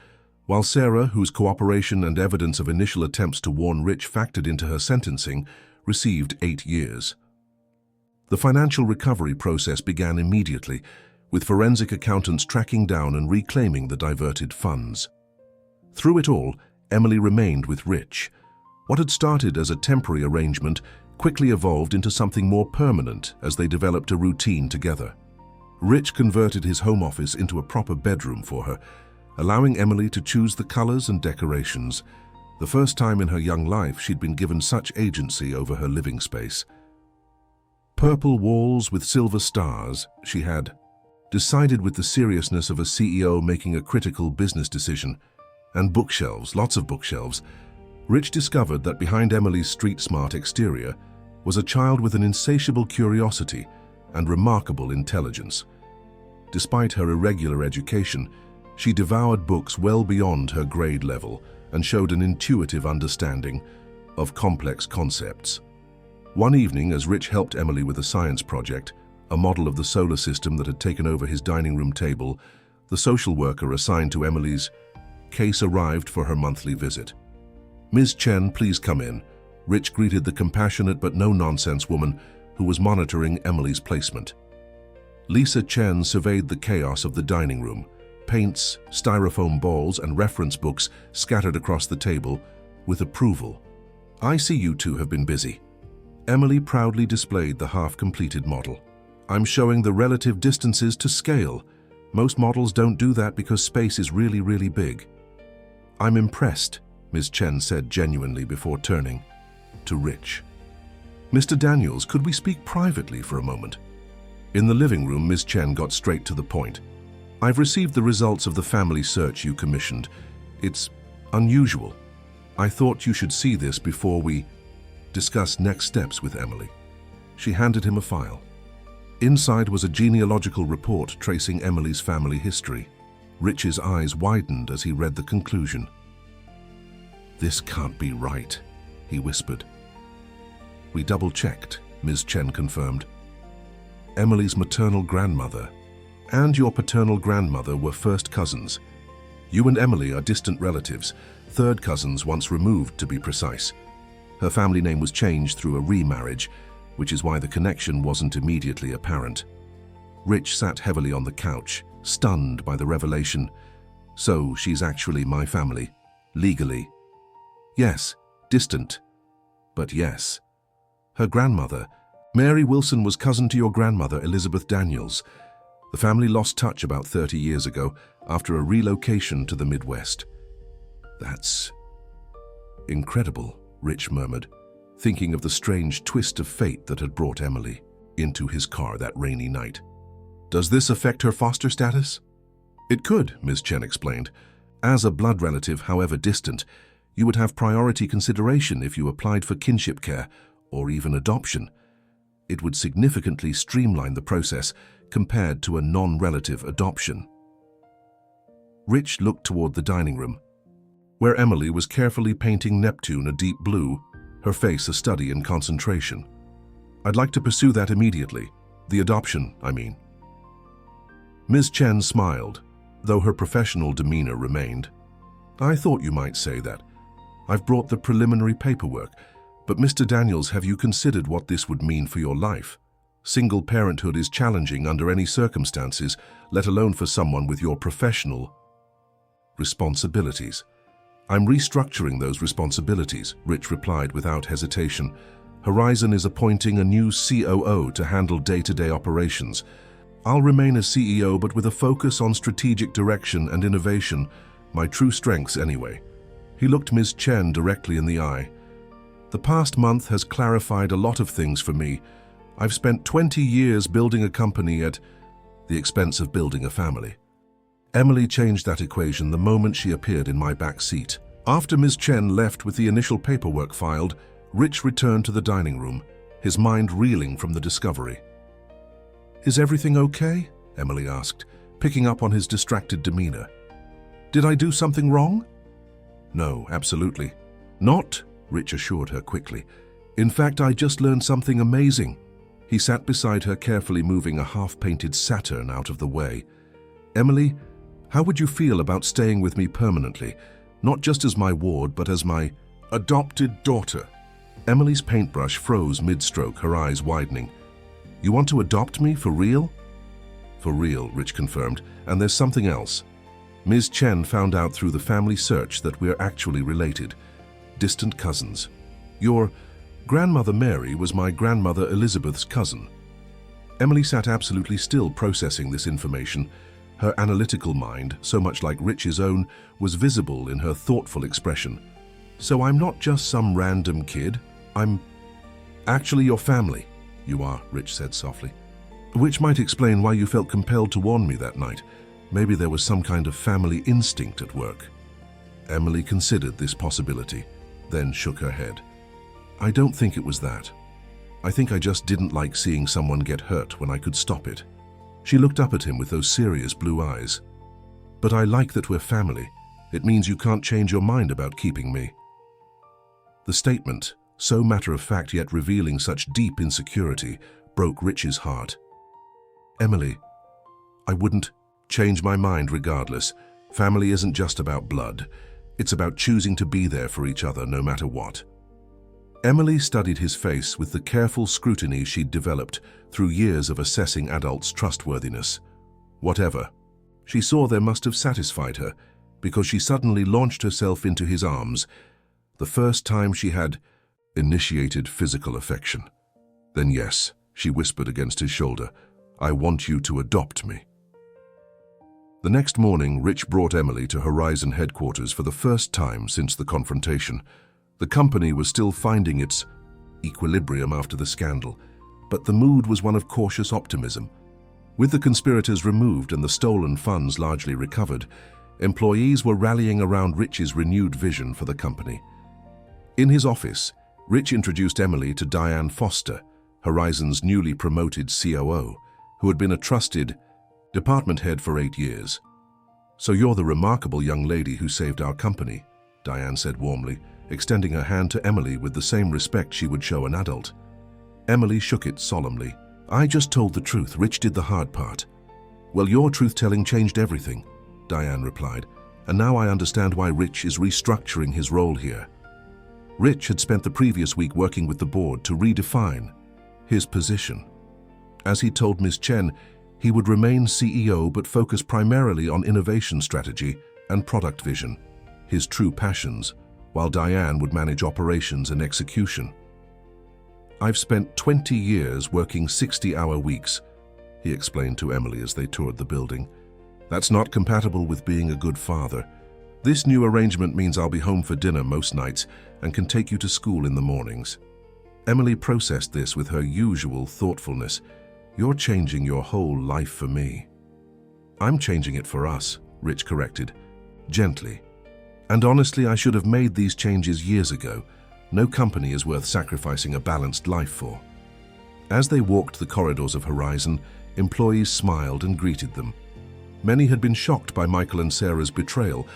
while Sarah, whose cooperation and evidence of initial attempts to warn Rich factored into her sentencing, received 8 years. The financial recovery process began immediately, with forensic accountants tracking down and reclaiming the diverted funds. Through it all, Emily remained with Rich. What had started as a temporary arrangement quickly evolved into something more permanent as they developed a routine together. Rich converted his home office into a proper bedroom for her, allowing Emily to choose the colors and decorations. The first time in her young life she'd been given such agency over her living space. Purple walls with silver stars, she had decided with the seriousness of a CEO making a critical business decision, and bookshelves, lots of bookshelves. Rich discovered that behind Emily's street-smart exterior was a child with an insatiable curiosity and remarkable intelligence. Despite her irregular education, she devoured books well beyond her grade level and showed an intuitive understanding of complex concepts. One evening, as Rich helped Emily with a science project, a model of the solar system that had taken over his dining room table, the social worker assigned to Emily's case arrived for her monthly visit. "Ms. Chen, please come in," Rich greeted the compassionate but no-nonsense woman who was monitoring Emily's placement. Lisa Chen surveyed the chaos of the dining room, paints, styrofoam balls, and reference books scattered across the table, with approval. "I see you two have been busy." Emily proudly displayed the half-completed model. "I'm showing the relative distances to scale. Most models don't do that because space is really, really big." "I'm impressed," Ms. Chen said genuinely before turning to Rich. "Mr. Daniels, could we speak privately for a moment?" In the living room, Ms. Chen got straight to the point. "I've received the results of the family search you commissioned. It's unusual. I thought you should see this before we discuss next steps with Emily." She handed him a file. Inside was a genealogical report tracing Emily's family history. Rich's eyes widened as he read the conclusion. "This can't be right," he whispered. "We double-checked," Ms. Chen confirmed. "Emily's maternal grandmother and your paternal grandmother were first cousins. You and Emily are distant relatives, third cousins once removed to be precise. Her family name was changed through a remarriage, which is why the connection wasn't immediately apparent." Rich sat heavily on the couch, stunned by the revelation. "So she's actually my family, legally?" "Yes, distant, but yes. Her grandmother, Mary Wilson, was cousin to your grandmother, Elizabeth Daniels. The family lost touch about 30 years ago after a relocation to the Midwest." "That's incredible," Rich murmured, thinking of the strange twist of fate that had brought Emily into his car that rainy night. "Does this affect her foster status?" "It could," Ms. Chen explained. "As a blood relative, however distant, you would have priority consideration if you applied for kinship care or even adoption. It would significantly streamline the process compared to a non-relative adoption." Rich looked toward the dining room, where Emily was carefully painting Neptune a deep blue, her face a study in concentration. "I'd like to pursue that immediately. The adoption, I mean." Ms. Chen smiled, though her professional demeanor remained. "I thought you might say that. I've brought the preliminary paperwork, but Mr. Daniels, have you considered what this would mean for your life? Single parenthood is challenging under any circumstances, let alone for someone with your professional responsibilities. I'm restructuring those responsibilities, Rich replied without hesitation. Horizon is appointing a new COO to handle day-to-day operations. I'll remain as CEO, but with a focus on strategic direction and innovation, my true strengths anyway. He looked Ms. Chen directly in the eye. The past month has clarified a lot of things for me. I've spent 20 years building a company at the expense of building a family. Emily changed that equation the moment she appeared in my back seat. After Ms. Chen left with the initial paperwork filed, Rich returned to the dining room, his mind reeling from the discovery. "Is everything okay?" Emily asked, picking up on his distracted demeanor. "Did I do something wrong?" "No, absolutely not," Rich assured her quickly. "In fact, I just learned something amazing." He sat beside her, carefully moving a half-painted Saturn out of the way. "Emily, how would you feel about staying with me permanently, not just as my ward, but as my adopted daughter?" Emily's paintbrush froze mid-stroke, her eyes widening. "You want to adopt me for real?" "For real," Rich confirmed, "and there's something else. Ms. Chen found out through the family search that we're actually related, distant cousins. Your grandmother Mary was my grandmother Elizabeth's cousin." Emily sat absolutely still, processing this information. Her analytical mind, so much like Rich's own, was visible in her thoughtful expression. "So I'm not just some random kid. I'm actually your family." "You are," Rich said softly. "Which might explain why you felt compelled to warn me that night. Maybe there was some kind of family instinct at work." Emily considered this possibility, then shook her head. "I don't think it was that. I think I just didn't like seeing someone get hurt when I could stop it." She looked up at him with those serious blue eyes. "But I like that we're family. It means you can't change your mind about keeping me." The statement, so matter-of-fact yet revealing such deep insecurity, broke Rich's heart. "Emily, I wouldn't change my mind regardless. Family isn't just about blood. It's about choosing to be there for each other no matter what." Emily studied his face with the careful scrutiny she'd developed through years of assessing adults' trustworthiness. Whatever. She saw there must have satisfied her, because she suddenly launched herself into his arms, the first time she had initiated physical affection. "Then yes," she whispered against his shoulder, "I want you to adopt me." The next morning, Rich brought Emily to Horizon headquarters for the first time since the confrontation. The company was still finding its equilibrium after the scandal, but the mood was one of cautious optimism. With the conspirators removed and the stolen funds largely recovered, employees were rallying around Rich's renewed vision for the company. In his office, Rich introduced Emily to Diane Foster, Horizon's newly promoted COO, who had been a trusted department head for 8 years. "So you're the remarkable young lady who saved our company," Diane said warmly, extending her hand to Emily with the same respect she would show an adult. Emily shook it solemnly. "I just told the truth. Rich did the hard part." "Well, your truth-telling changed everything," Diane replied, "and now I understand why Rich is restructuring his role here." Rich had spent the previous week working with the board to redefine his position. As he told Ms. Chen, he would remain CEO but focus primarily on innovation strategy and product vision, his true passions, while Diane would manage operations and execution. "I've spent 20 years working 60-hour weeks," he explained to Emily as they toured the building. "That's not compatible with being a good father. This new arrangement means I'll be home for dinner most nights and can take you to school in the mornings." Emily processed this with her usual thoughtfulness. "You're changing your whole life for me." "I'm changing it for us," Rich corrected, gently. "And honestly, I should have made these changes years ago. No company is worth sacrificing a balanced life for." As they walked the corridors of Horizon, employees smiled and greeted them. Many had been shocked by Michael and Sarah's betrayal,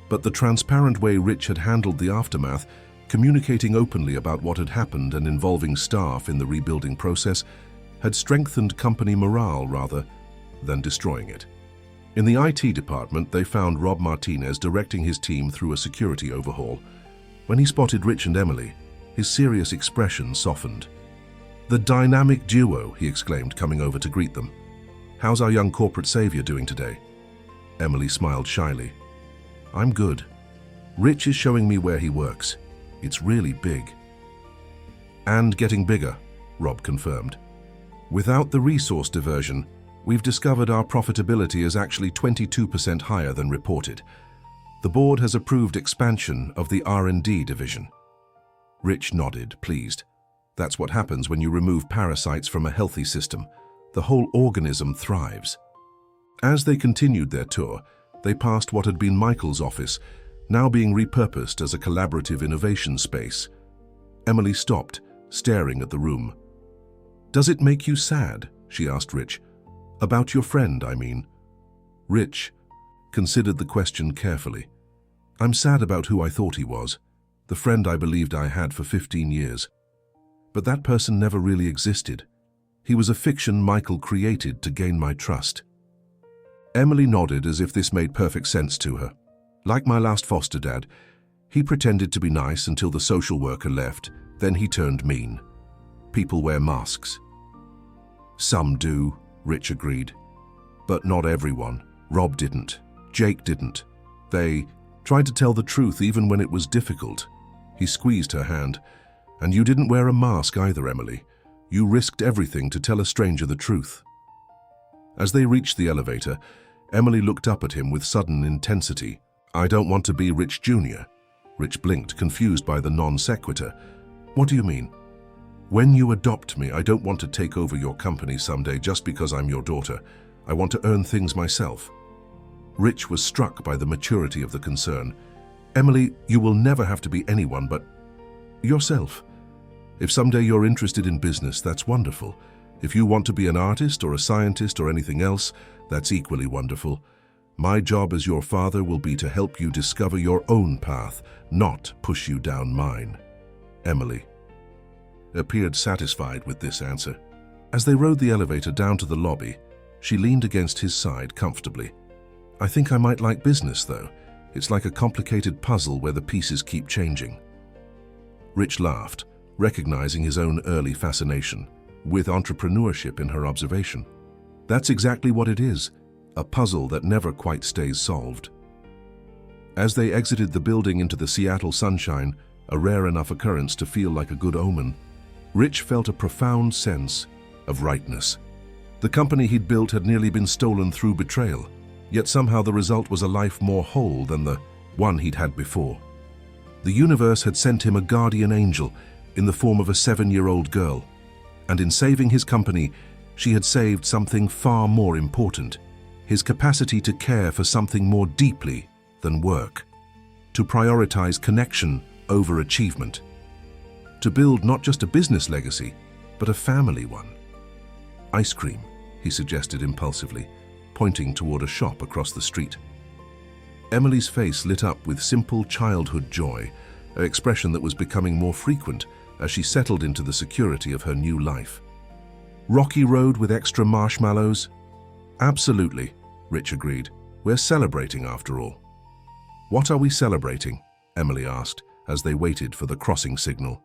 but the transparent way Rich had handled the aftermath, communicating openly about what had happened and involving staff in the rebuilding process, had strengthened company morale rather than destroying it. In the IT department, they found Rob Martinez directing his team through a security overhaul. When he spotted Rich and Emily, his serious expression softened. "The dynamic duo," he exclaimed, coming over to greet them. "How's our young corporate savior doing today?" Emily smiled shyly. "I'm good." Rich is showing me where he works. It's really big. And getting bigger, Rob confirmed. Without the resource diversion, we've discovered our profitability is actually 22% higher than reported. The board has approved expansion of the R&D division. Rich nodded, pleased. That's what happens when you remove parasites from a healthy system. The whole organism thrives. As they continued their tour, they passed what had been Michael's office, now being repurposed as a collaborative innovation space. Emily stopped, staring at the room. "Does it make you sad?" she asked Rich. "About your friend, I mean." Rich considered the question carefully. "I'm sad about who I thought he was, the friend I believed I had for 15 years. But that person never really existed. He was a fiction Michael created to gain my trust." Emily nodded as if this made perfect sense to her. "Like my last foster dad, he pretended to be nice until the social worker left, then he turned mean. People wear masks." "Some do," Rich agreed. "But not everyone. Rob didn't. Jake didn't. They tried to tell the truth even when it was difficult." He squeezed her hand. "And you didn't wear a mask either, Emily. You risked everything to tell a stranger the truth." As they reached the elevator, Emily looked up at him with sudden intensity. "I don't want to be Rich Jr." Rich blinked, confused by the non sequitur. "What do you mean?" "When you adopt me, I don't want to take over your company someday just because I'm your daughter. I want to earn things myself." Rich was struck by the maturity of the concern. "Emily, you will never have to be anyone but yourself. If someday you're interested in business, that's wonderful. If you want to be an artist or a scientist or anything else, that's equally wonderful. My job as your father will be to help you discover your own path, not push you down mine." Emily appeared satisfied with this answer. As they rode the elevator down to the lobby, she leaned against his side comfortably. "I think I might like business, though. It's like a complicated puzzle where the pieces keep changing." Rich laughed, recognizing his own early fascination with entrepreneurship in her observation. "That's exactly what it is, a puzzle that never quite stays solved." As they exited the building into the Seattle sunshine, a rare enough occurrence to feel like a good omen, Rich felt a profound sense of rightness. The company he'd built had nearly been stolen through betrayal, yet somehow the result was a life more whole than the one he'd had before. The universe had sent him a guardian angel in the form of a 7-year-old girl, and in saving his company, she had saved something far more important, his capacity to care for something more deeply than work, to prioritize connection over achievement, to build not just a business legacy, but a family one. "Ice cream," he suggested impulsively, pointing toward a shop across the street. Emily's face lit up with simple childhood joy, an expression that was becoming more frequent as she settled into the security of her new life. "Rocky Road with extra marshmallows?" "Absolutely," Rich agreed. "We're celebrating after all." "What are we celebrating?" Emily asked as they waited for the crossing signal.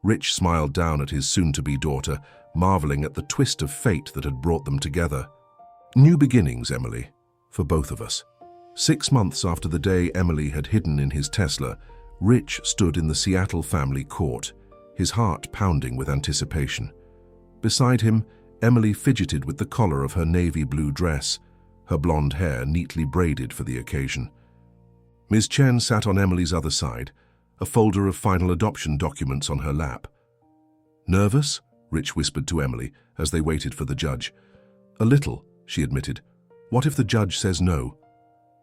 Rich smiled down at his soon-to-be daughter, marveling at the twist of fate that had brought them together. "New beginnings, Emily, for both of us." 6 months after the day Emily had hidden in his Tesla, Rich stood in the Seattle family court, his heart pounding with anticipation. Beside him, Emily fidgeted with the collar of her navy blue dress, her blonde hair neatly braided for the occasion. Ms. Chen sat on Emily's other side, a folder of final adoption documents on her lap. "Nervous?" Rich whispered to Emily as they waited for the judge. "A little," she admitted. "What if the judge says no?"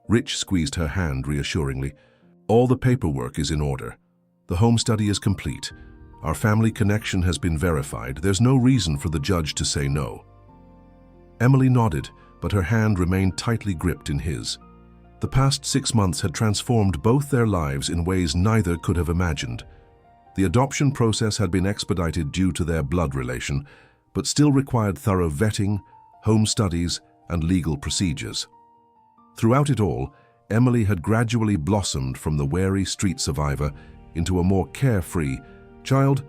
Rich squeezed her hand reassuringly. "All the paperwork is in order. The home study is complete. Our family connection has been verified. There's no reason for the judge to say no." Emily nodded, but her hand remained tightly gripped in his. The past 6 months had transformed both their lives in ways neither could have imagined. The adoption process had been expedited due to their blood relation, but still required thorough vetting, home studies, and legal procedures. Throughout it all, Emily had gradually blossomed from the wary street survivor into a more carefree child,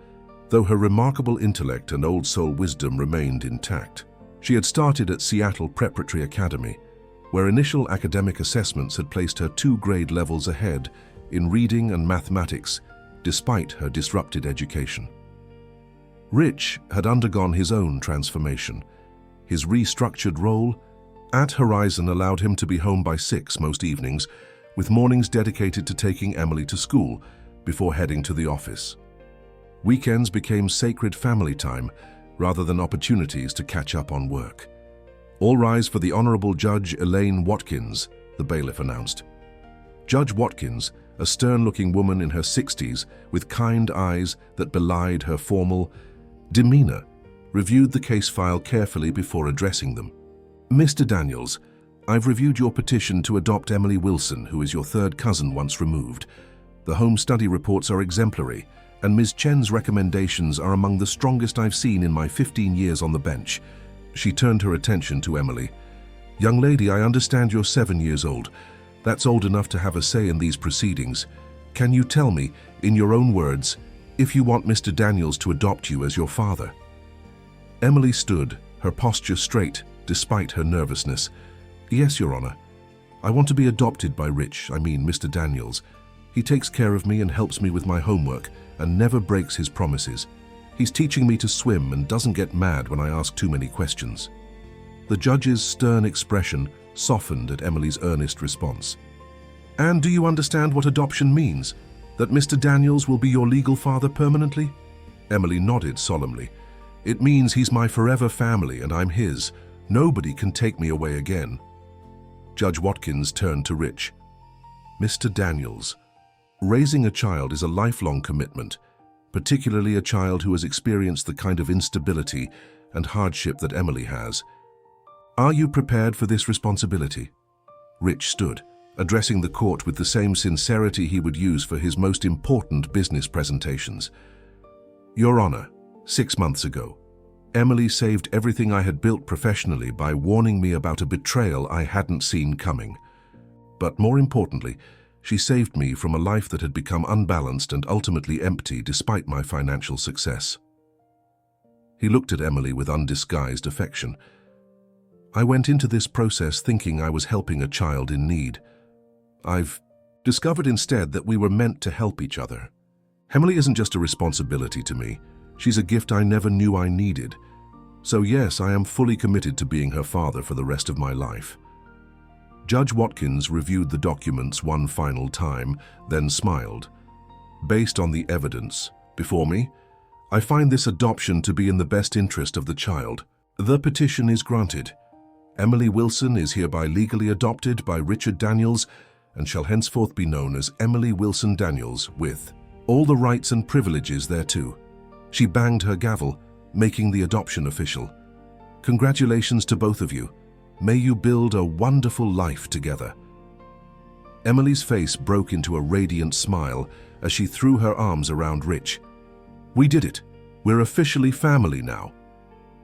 though her remarkable intellect and old soul wisdom remained intact. She had started at Seattle Preparatory Academy, where initial academic assessments had placed her 2 grade levels ahead in reading and mathematics, despite her disrupted education. Rich had undergone his own transformation. His restructured role at Horizon allowed him to be home by 6 most evenings, with mornings dedicated to taking Emily to school before heading to the office. Weekends became sacred family time rather than opportunities to catch up on work. All rise for the Honorable Judge Elaine Watkins, the bailiff announced. Judge Watkins, a stern-looking woman in her 60s with kind eyes that belied her formal demeanor, reviewed the case file carefully before addressing them. Mr. Daniels, I've reviewed your petition to adopt Emily Wilson, who is your third cousin once removed. The home study reports are exemplary, and Ms. Chen's recommendations are among the strongest I've seen in my 15 years on the bench. She turned her attention to Emily. Young lady, I understand you're 7 years old. That's old enough to have a say in these proceedings. Can you tell me, in your own words, if you want Mr. Daniels to adopt you as your father? Emily stood, her posture straight, despite her nervousness. Yes, Your Honor. I want to be adopted by Mr. Daniels. He takes care of me and helps me with my homework and never breaks his promises. He's teaching me to swim and doesn't get mad when I ask too many questions. The judge's stern expression softened at Emily's earnest response. And do you understand what adoption means? That Mr. Daniels will be your legal father permanently? Emily nodded solemnly. It means he's my forever family and I'm his. Nobody can take me away again. Judge Watkins turned to Rich. Mr. Daniels, raising a child is a lifelong commitment, particularly a child who has experienced the kind of instability and hardship that Emily has. Are you prepared for this responsibility? Rich stood, addressing the court with the same sincerity he would use for his most important business presentations. Your Honor, 6 months ago, Emily saved everything I had built professionally by warning me about a betrayal I hadn't seen coming. But more importantly, she saved me from a life that had become unbalanced and ultimately empty despite my financial success. He looked at Emily with undisguised affection. I went into this process thinking I was helping a child in need. I've discovered instead that we were meant to help each other. Emily isn't just a responsibility to me. She's a gift I never knew I needed. So yes, I am fully committed to being her father for the rest of my life. Judge Watkins reviewed the documents one final time, then smiled. Based on the evidence before me, I find this adoption to be in the best interest of the child. The petition is granted. Emily Wilson is hereby legally adopted by Richard Daniels and shall henceforth be known as Emily Wilson Daniels, with all the rights and privileges thereto. She banged her gavel, making the adoption official. Congratulations to both of you. May you build a wonderful life together. Emily's face broke into a radiant smile as she threw her arms around Rich. We did it. We're officially family now.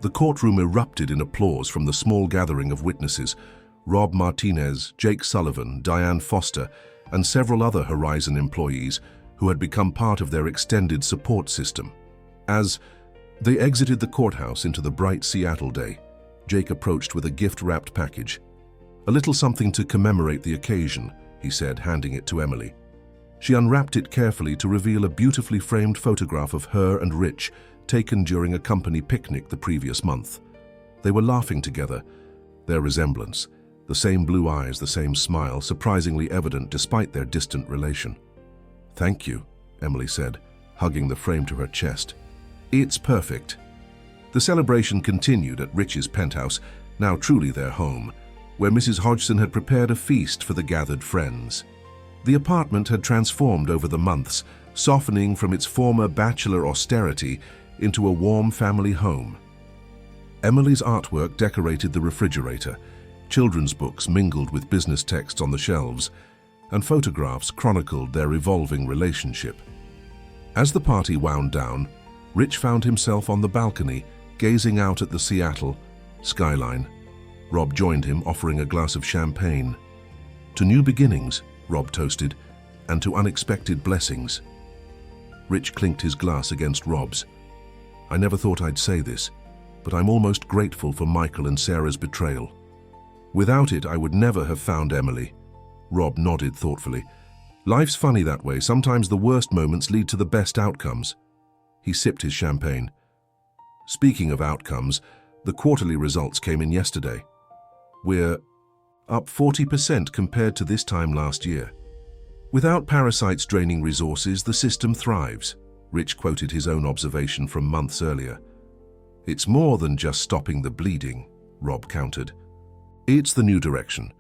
The courtroom erupted in applause from the small gathering of witnesses: Rob Martinez, Jake Sullivan, Diane Foster, and several other Horizon employees who had become part of their extended support system. As they exited the courthouse into the bright Seattle day, Jake approached with a gift-wrapped package. A little something to commemorate the occasion, he said, handing it to Emily. She unwrapped it carefully to reveal a beautifully framed photograph of her and Rich, taken during a company picnic the previous month. They were laughing together, their resemblance, the same blue eyes, the same smile, surprisingly evident despite their distant relation. Thank you, Emily said, hugging the frame to her chest. It's perfect. The celebration continued at Rich's penthouse, now truly their home, where Mrs. Hodgson had prepared a feast for the gathered friends. The apartment had transformed over the months, softening from its former bachelor austerity into a warm family home. Emily's artwork decorated the refrigerator, children's books mingled with business texts on the shelves, and photographs chronicled their evolving relationship. As the party wound down, Rich found himself on the balcony, gazing out at the Seattle skyline. Rob joined him, offering a glass of champagne. To new beginnings, Rob toasted, and to unexpected blessings. Rich clinked his glass against Rob's. I never thought I'd say this, but I'm almost grateful for Michael and Sarah's betrayal. Without it, I would never have found Emily. Rob nodded thoughtfully. Life's funny that way. Sometimes the worst moments lead to the best outcomes. He sipped his champagne. Speaking of outcomes, the quarterly results came in yesterday. We're up 40% compared to this time last year. Without parasites draining resources, the system thrives. Rich quoted his own observation from months earlier. It's more than just stopping the bleeding, Rob countered. It's the new direction.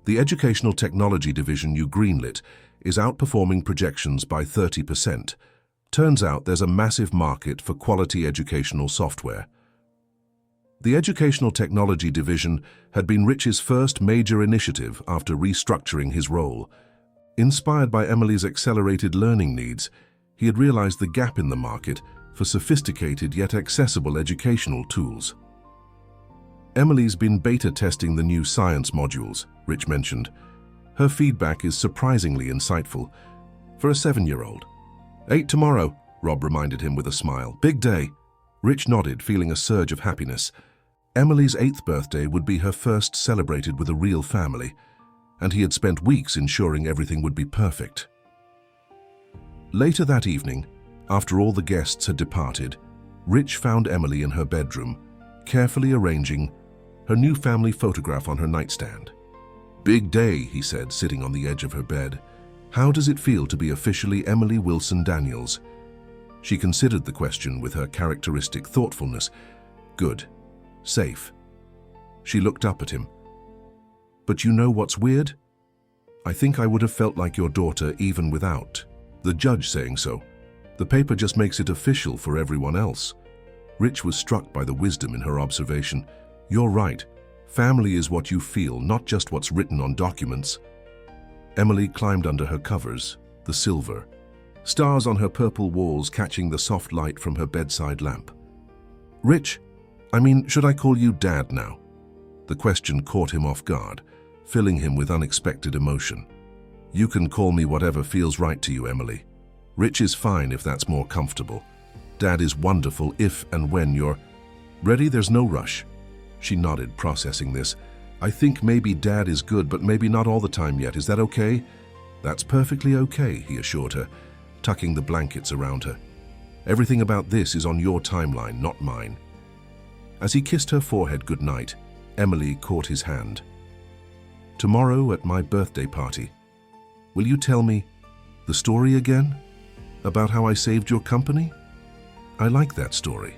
The Educational Technology division you greenlit is outperforming projections by 30%. Turns out there's a massive market for quality educational software. The Educational Technology division had been Rich's first major initiative after restructuring his role. Inspired by Emily's accelerated learning needs, he had realized the gap in the market for sophisticated yet accessible educational tools. Emily's been beta testing the new science modules, Rich mentioned. Her feedback is surprisingly insightful for a 7-year-old. 8 tomorrow, Rob reminded him with a smile. Big day. Rich nodded, feeling a surge of happiness. Emily's 8th birthday would be her first celebrated with a real family, and he had spent weeks ensuring everything would be perfect. Later that evening, after all the guests had departed, Rich found Emily in her bedroom, carefully arranging her new family photograph on her nightstand. Big day, he said, sitting on the edge of her bed. How does it feel to be officially Emily Wilson Daniels? She considered the question with her characteristic thoughtfulness. Good. Safe. She looked up at him. But you know what's weird? I think I would have felt like your daughter even without the judge saying so. The paper just makes it official for everyone else. Rich was struck by the wisdom in her observation. You're right. Family is what you feel, not just what's written on documents. Emily climbed under her covers, the silver. Stars on her purple walls catching the soft light from her bedside lamp. Rich, should I call you Dad now? The question caught him off guard, filling him with unexpected emotion. You can call me whatever feels right to you, Emily. Rich is fine if that's more comfortable. Dad is wonderful if and when you're ready. There's no rush. She nodded, processing this. I think maybe Dad is good, but maybe not all the time yet. Is that okay? That's perfectly okay, he assured her, tucking the blankets around her. Everything about this is on your timeline, not mine. As he kissed her forehead goodnight, Emily caught his hand. Tomorrow at my birthday party, will you tell me the story again? About how I saved your company? I like that story.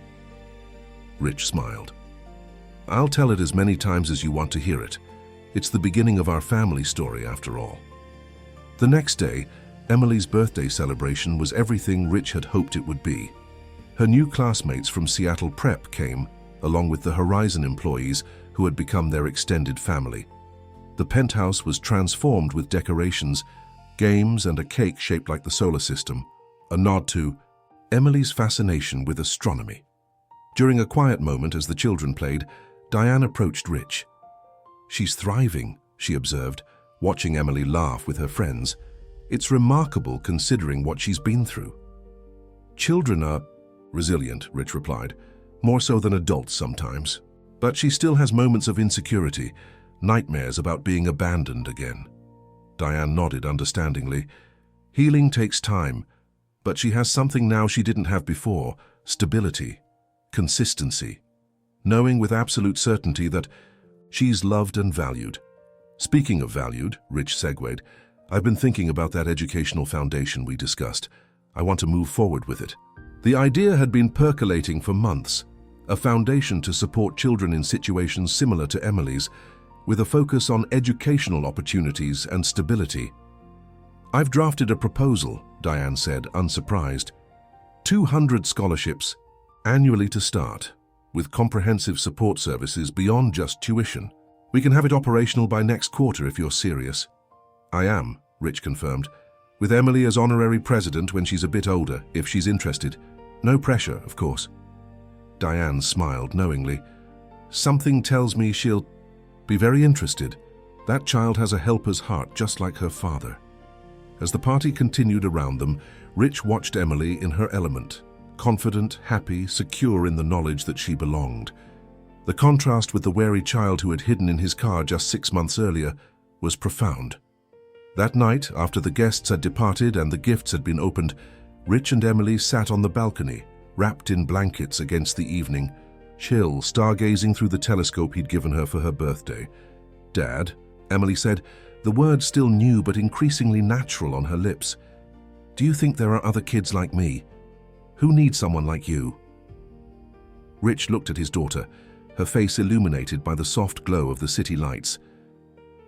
Rich smiled. I'll tell it as many times as you want to hear it. It's the beginning of our family story, after all. The next day, Emily's birthday celebration was everything Rich had hoped it would be. Her new classmates from Seattle Prep came, along with the Horizon employees who had become their extended family. The penthouse was transformed with decorations, games, and a cake shaped like the solar system, a nod to Emily's fascination with astronomy. During a quiet moment as the children played, Diane approached Rich. She's thriving, she observed, watching Emily laugh with her friends. It's remarkable considering what she's been through. Children are resilient, Rich replied, more so than adults sometimes. But she still has moments of insecurity, nightmares about being abandoned again. Diane nodded understandingly. Healing takes time, but she has something now she didn't have before: stability, consistency, knowing with absolute certainty that she's loved and valued. Speaking of valued, Rich segued, I've been thinking about that educational foundation we discussed. I want to move forward with it. The idea had been percolating for months, a foundation to support children in situations similar to Emily's, with a focus on educational opportunities and stability. I've drafted a proposal, Diane said, unsurprised. 200 scholarships, annually to start, with comprehensive support services beyond just tuition. We can have it operational by next quarter if you're serious. I am, Rich confirmed, with Emily as honorary president when she's a bit older, if she's interested. No pressure, of course. Diane smiled knowingly. Something tells me she'll be very interested. That child has a helper's heart just like her father. As the party continued around them, Rich watched Emily in her element, confident, happy, secure in the knowledge that she belonged. The contrast with the wary child who had hidden in his car just 6 months earlier was profound. That night, after the guests had departed and the gifts had been opened, Rich and Emily sat on the balcony, wrapped in blankets against the evening, chill, stargazing through the telescope he'd given her for her birthday. "Dad," Emily said, the word still new but increasingly natural on her lips, "do you think there are other kids like me? Who needs someone like you?" Rich looked at his daughter, her face illuminated by the soft glow of the city lights.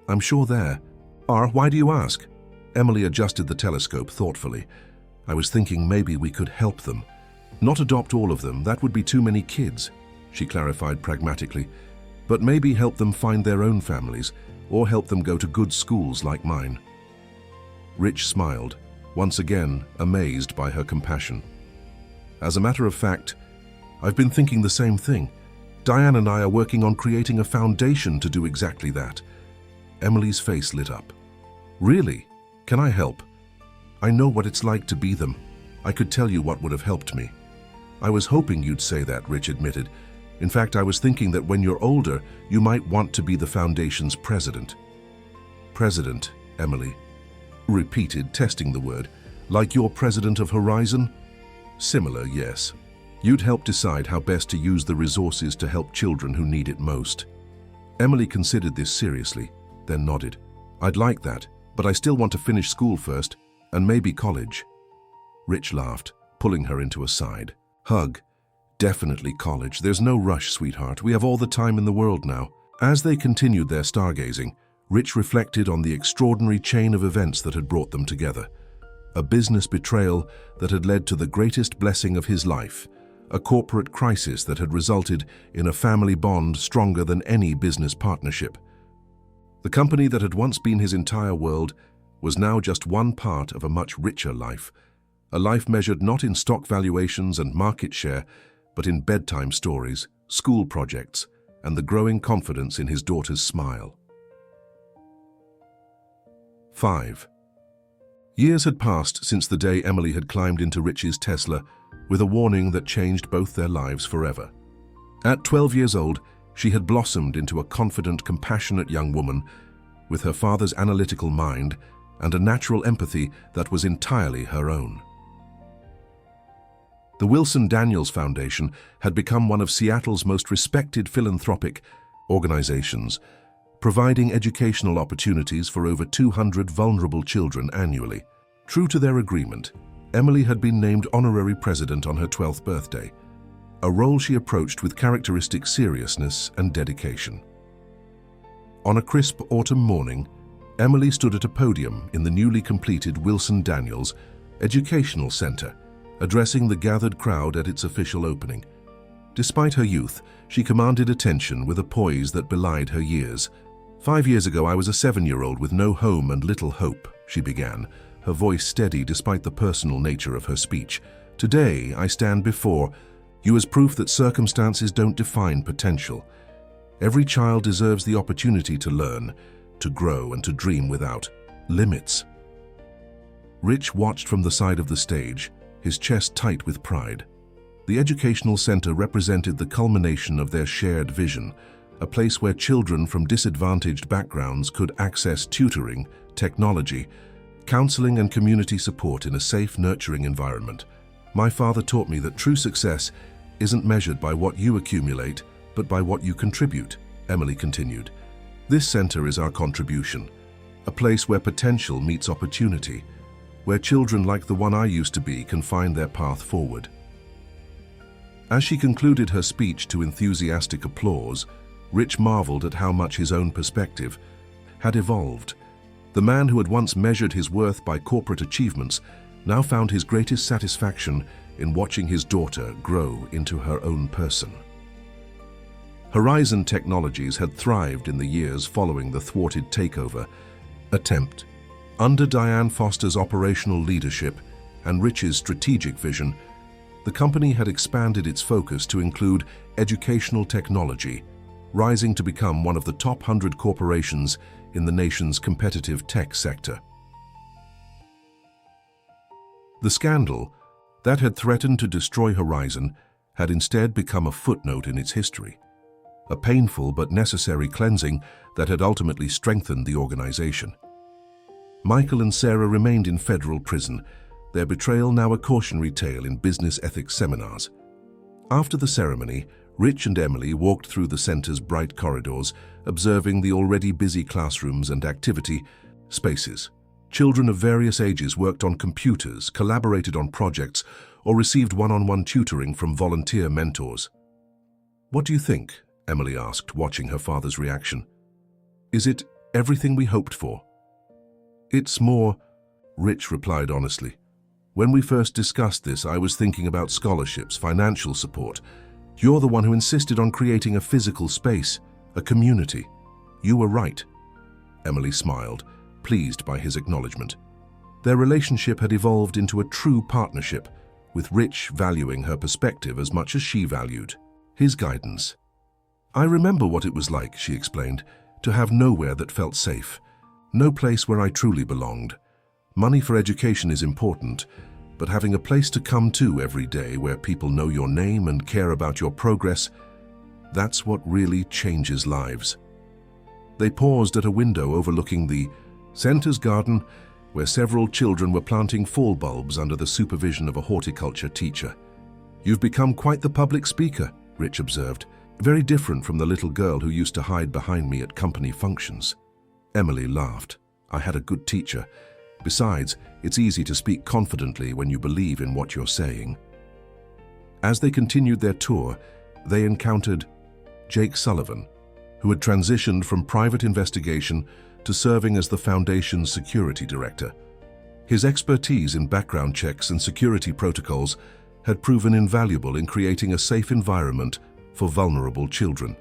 "I'm sure there are. Why do you ask?" Emily adjusted the telescope thoughtfully. "I was thinking maybe we could help them. Not adopt all of them, that would be too many kids," she clarified pragmatically, "but maybe help them find their own families, or help them go to good schools like mine." Rich smiled, once again amazed by her compassion. "As a matter of fact, I've been thinking the same thing. Diane and I are working on creating a foundation to do exactly that." Emily's face lit up. "Really? Can I help? I know what it's like to be them. I could tell you what would have helped me." "I was hoping you'd say that," Rich admitted. "In fact, I was thinking that when you're older, you might want to be the foundation's president." "President," Emily repeated, testing the word. "Like you're president of Horizon?" "Similar, yes. You'd help decide how best to use the resources to help children who need it most." Emily considered this seriously, then nodded. "I'd like that, but I still want to finish school first, and maybe college." Rich laughed, pulling her into a side. "Hug. Definitely college. There's no rush, sweetheart. We have all the time in the world now." As they continued their stargazing, Rich reflected on the extraordinary chain of events that had brought them together. A business betrayal that had led to the greatest blessing of his life, a corporate crisis that had resulted in a family bond stronger than any business partnership. The company that had once been his entire world was now just one part of a much richer life, a life measured not in stock valuations and market share, but in bedtime stories, school projects, and the growing confidence in his daughter's smile. 5. Years had passed since the day Emily had climbed into Rich's Tesla with a warning that changed both their lives forever. At 12 years old, she had blossomed into a confident, compassionate young woman with her father's analytical mind and a natural empathy that was entirely her own. The Wilson Daniels Foundation had become one of Seattle's most respected philanthropic organizations, providing educational opportunities for over 200 vulnerable children annually. True to their agreement, Emily had been named honorary president on her 12th birthday, a role she approached with characteristic seriousness and dedication. On a crisp autumn morning, Emily stood at a podium in the newly completed Wilson Daniels Educational Center, addressing the gathered crowd at its official opening. Despite her youth, she commanded attention with a poise that belied her years. "5 years ago, I was a 7-year-old with no home and little hope," she began, her voice steady despite the personal nature of her speech. "Today, I stand before you as proof that circumstances don't define potential. Every child deserves the opportunity to learn, to grow, and to dream without limits." Rich watched from the side of the stage, his chest tight with pride. The educational center represented the culmination of their shared vision, a place where children from disadvantaged backgrounds could access tutoring, technology, counseling, and community support in a safe, nurturing environment. "My father taught me that true success isn't measured by what you accumulate, but by what you contribute," Emily continued. "This center is our contribution, a place where potential meets opportunity, where children like the one I used to be can find their path forward." As she concluded her speech to enthusiastic applause, Rich marveled at how much his own perspective had evolved. The man who had once measured his worth by corporate achievements now found his greatest satisfaction in watching his daughter grow into her own person. Horizon Technologies had thrived in the years following the thwarted takeover attempt. Under Diane Foster's operational leadership and Rich's strategic vision, the company had expanded its focus to include educational technology, rising to become one of the top 100 corporations in the nation's competitive tech sector. The scandal that had threatened to destroy Horizon had instead become a footnote in its history, a painful but necessary cleansing that had ultimately strengthened the organization. Michael and Sarah remained in federal prison, their betrayal now a cautionary tale in business ethics seminars. After the ceremony, Rich and Emily walked through the center's bright corridors, observing the already busy classrooms and activity spaces. Children of various ages worked on computers, collaborated on projects, or received one-on-one tutoring from volunteer mentors. "What do you think?" Emily asked, watching her father's reaction. "Is it everything we hoped for?" "It's more," Rich replied honestly. "When we first discussed this, I was thinking about scholarships, financial support. You're the one who insisted on creating a physical space, a community. You were right." Emily smiled, pleased by his acknowledgement. Their relationship had evolved into a true partnership, with Rich valuing her perspective as much as she valued his guidance. "I remember what it was like," she explained, "to have nowhere that felt safe. No place where I truly belonged. Money for education is important, but having a place to come to every day where people know your name and care about your progress, that's what really changes lives." They paused at a window overlooking the center's garden, where several children were planting fall bulbs under the supervision of a horticulture teacher. "You've become quite the public speaker," Rich observed, "very different from the little girl who used to hide behind me at company functions." Emily laughed. "I had a good teacher. Besides, it's easy to speak confidently when you believe in what you're saying." As they continued their tour, they encountered Jake Sullivan, who had transitioned from private investigation to serving as the Foundation's security director. His expertise in background checks and security protocols had proven invaluable in creating a safe environment for vulnerable children.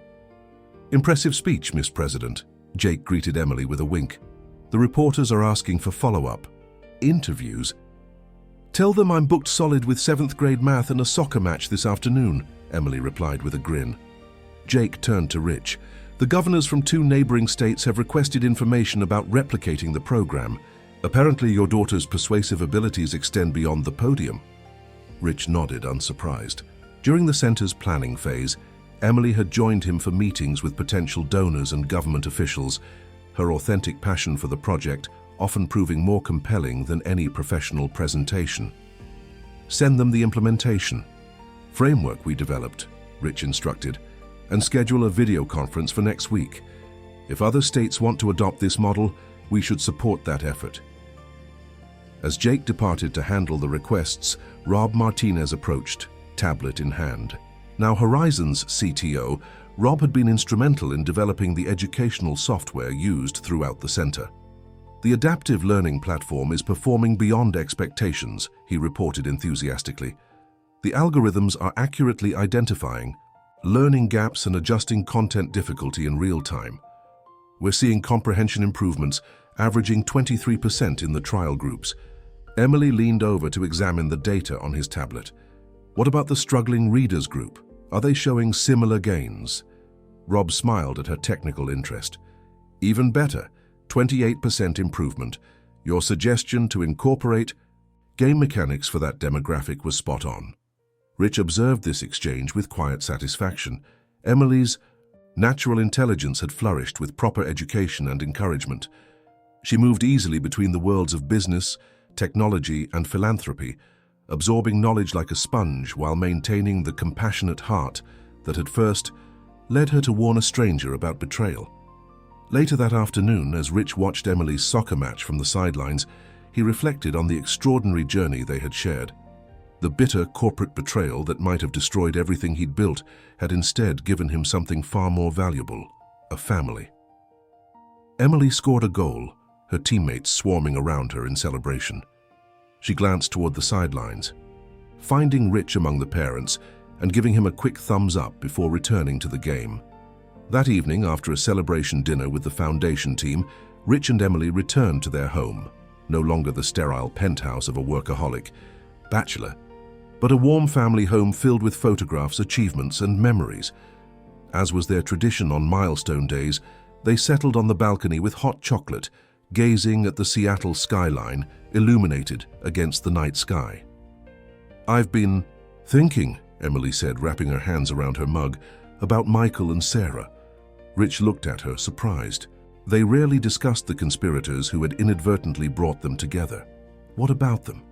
"Impressive speech, Miss President," Jake greeted Emily with a wink. "The reporters are asking for follow-up interviews." "Tell them I'm booked solid with 7th grade math and a soccer match this afternoon," Emily replied with a grin. Jake turned to Rich. "The governors from 2 neighboring states have requested information about replicating the program. Apparently your daughter's persuasive abilities extend beyond the podium." Rich nodded, unsurprised. During the center's planning phase, Emily had joined him for meetings with potential donors and government officials, her authentic passion for the project often proving more compelling than any professional presentation. "Send them the implementation framework we developed," Rich instructed, "and schedule a video conference for next week. If other states want to adopt this model, we should support that effort." As Jake departed to handle the requests, Rob Martinez approached, tablet in hand. Now Horizon's CTO, Rob had been instrumental in developing the educational software used throughout the center. "The adaptive learning platform is performing beyond expectations," he reported enthusiastically. "The algorithms are accurately identifying learning gaps and adjusting content difficulty in real time. We're seeing comprehension improvements, averaging 23% in the trial groups." Emily leaned over to examine the data on his tablet. "What about the struggling readers group? Are they showing similar gains?" Rob smiled at her technical interest. "Even better, 28% improvement. Your suggestion to incorporate game mechanics for that demographic was spot on." Rich observed this exchange with quiet satisfaction. Emily's natural intelligence had flourished with proper education and encouragement. She moved easily between the worlds of business, technology, and philanthropy, absorbing knowledge like a sponge while maintaining the compassionate heart that had first led her to warn a stranger about betrayal. Later that afternoon, as Rich watched Emily's soccer match from the sidelines, he reflected on the extraordinary journey they had shared. The bitter corporate betrayal that might have destroyed everything he'd built had instead given him something far more valuable: a family. Emily scored a goal, her teammates swarming around her in celebration. She glanced toward the sidelines, finding Rich among the parents and giving him a quick thumbs up before returning to the game. That evening, after a celebration dinner with the Foundation team, Rich and Emily returned to their home, no longer the sterile penthouse of a workaholic bachelor, but a warm family home filled with photographs, achievements, and memories. As was their tradition on milestone days, they settled on the balcony with hot chocolate, gazing at the Seattle skyline illuminated against the night sky. "I've been thinking," Emily said, wrapping her hands around her mug, "about Michael and Sarah." Rich looked at her, surprised. They rarely discussed the conspirators who had inadvertently brought them together. What about them?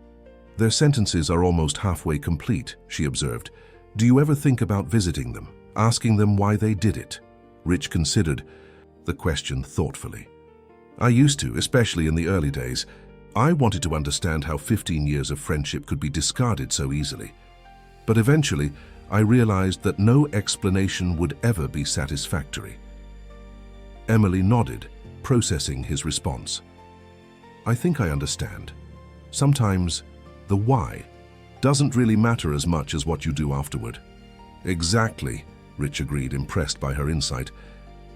Their sentences are almost halfway complete, she observed. Do you ever think about visiting them, asking them why they did it? Rich considered the question thoughtfully. I used to, especially in the early days. I wanted to understand how 15 years of friendship could be discarded so easily. But eventually, I realized that no explanation would ever be satisfactory. Emily nodded, processing his response. I think I understand. Sometimes the why doesn't really matter as much as what you do afterward. Exactly, Rich agreed, impressed by her insight.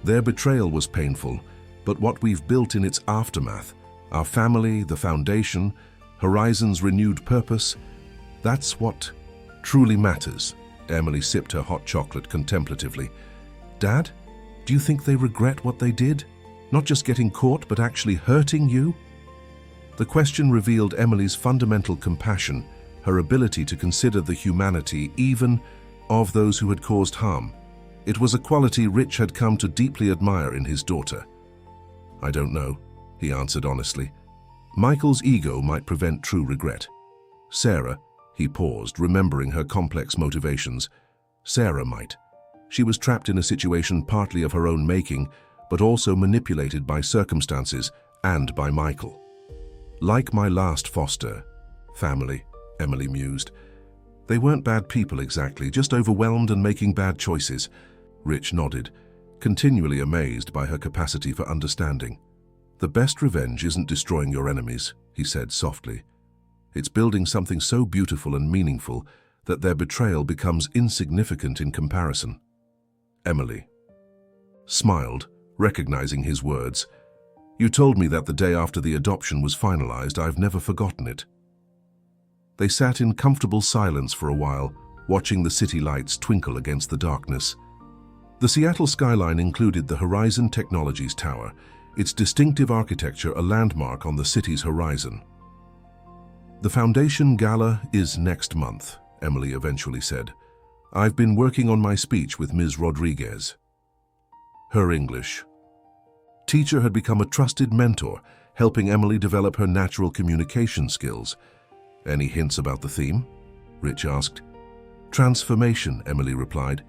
Their betrayal was painful, but what we've built in its aftermath, our family, the foundation, Horizon's renewed purpose, that's what truly matters. Emily sipped her hot chocolate contemplatively. Dad, do you think they regret what they did? Not just getting caught, but actually hurting you? The question revealed Emily's fundamental compassion, her ability to consider the humanity even of those who had caused harm. It was a quality Rich had come to deeply admire in his daughter. I don't know, he answered honestly. Michael's ego might prevent true regret. Sarah, he paused, remembering her complex motivations. Sarah might. She was trapped in a situation partly of her own making, but also manipulated by circumstances and by Michael. Like my last foster family, Emily mused. They weren't bad people exactly, just overwhelmed and making bad choices. Rich nodded, continually amazed by her capacity for understanding. The best revenge isn't destroying your enemies, he said softly. It's building something so beautiful and meaningful that their betrayal becomes insignificant in comparison. Emily smiled, recognizing his words. You told me that the day after the adoption was finalized. I've never forgotten it. They sat in comfortable silence for a while, watching the city lights twinkle against the darkness. The Seattle skyline included the Horizon Technologies Tower, its distinctive architecture a landmark on the city's horizon. The Foundation Gala is next month, Emily eventually said. I've been working on my speech with Ms. Rodriguez. Her English teacher had become a trusted mentor, helping Emily develop her natural communication skills. Any hints about the theme? Rich asked. Transformation, Emily replied.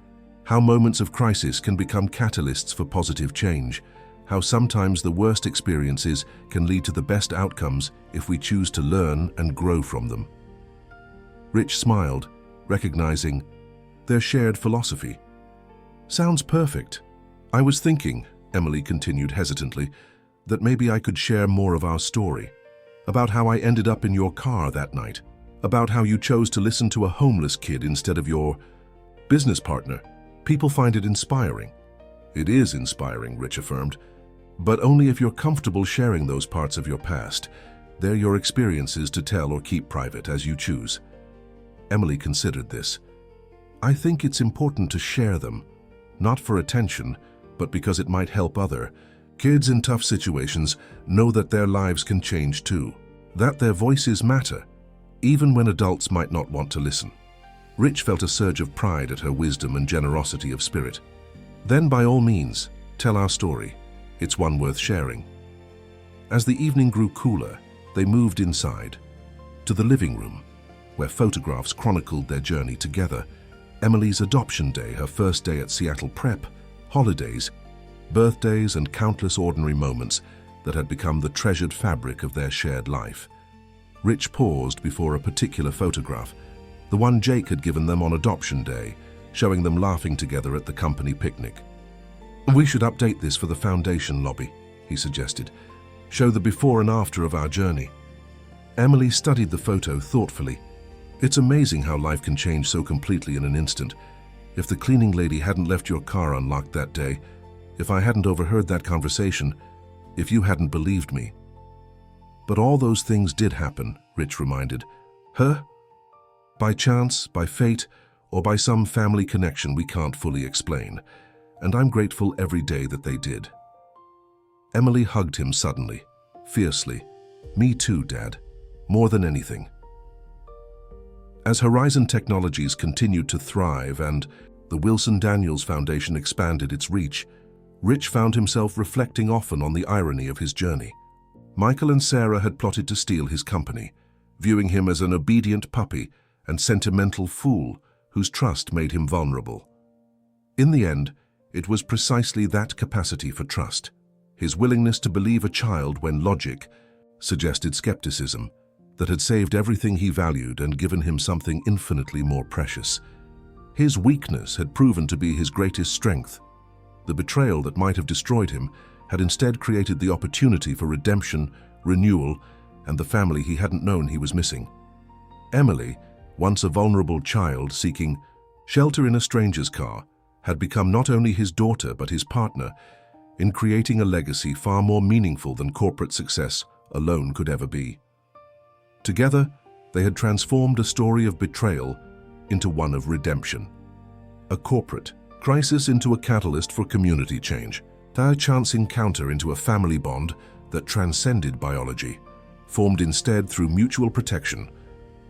How moments of crisis can become catalysts for positive change. How sometimes the worst experiences can lead to the best outcomes if we choose to learn and grow from them. Rich smiled, recognizing their shared philosophy. Sounds perfect. I was thinking, Emily continued hesitantly, that maybe I could share more of our story. About how I ended up in your car that night. About how you chose to listen to a homeless kid instead of your business partner. People find it inspiring. It is inspiring, Rich affirmed, but only if you're comfortable sharing those parts of your past. They're your experiences to tell or keep private as you choose. Emily considered this. I think it's important to share them, not for attention, but because it might help other kids in tough situations know that their lives can change too, that their voices matter, even when adults might not want to listen. Rich felt a surge of pride at her wisdom and generosity of spirit. Then, by all means, tell our story. It's one worth sharing. As the evening grew cooler, they moved inside, to the living room, where photographs chronicled their journey together. Emily's adoption day, her first day at Seattle Prep, holidays, birthdays, and countless ordinary moments that had become the treasured fabric of their shared life. Rich paused before a particular photograph, the one Jake had given them on adoption day, showing them laughing together at the company picnic. We should update this for the foundation lobby, he suggested. Show the before and after of our journey. Emily studied the photo thoughtfully. It's amazing how life can change so completely in an instant. If the cleaning lady hadn't left your car unlocked that day, if I hadn't overheard that conversation, if you hadn't believed me. But all those things did happen, Rich reminded her. By chance, by fate, or by some family connection we can't fully explain. And I'm grateful every day that they did. Emily hugged him suddenly, fiercely. Me too, Dad. More than anything. As Horizon Technologies continued to thrive and the Wilson Daniels Foundation expanded its reach, Rich found himself reflecting often on the irony of his journey. Michael and Sarah had plotted to steal his company, viewing him as an obedient puppy and sentimental fool whose trust made him vulnerable. In the end, it was precisely that capacity for trust, his willingness to believe a child when logic suggested skepticism, that had saved everything he valued and given him something infinitely more precious. His weakness had proven to be his greatest strength. The betrayal that might have destroyed him had instead created the opportunity for redemption, renewal, and the family he hadn't known he was missing. Emily, once a vulnerable child seeking shelter in a stranger's car, had become not only his daughter but his partner in creating a legacy far more meaningful than corporate success alone could ever be. Together, they had transformed a story of betrayal into one of redemption. A corporate crisis into a catalyst for community change. Their chance encounter into a family bond that transcended biology, formed instead through mutual protection,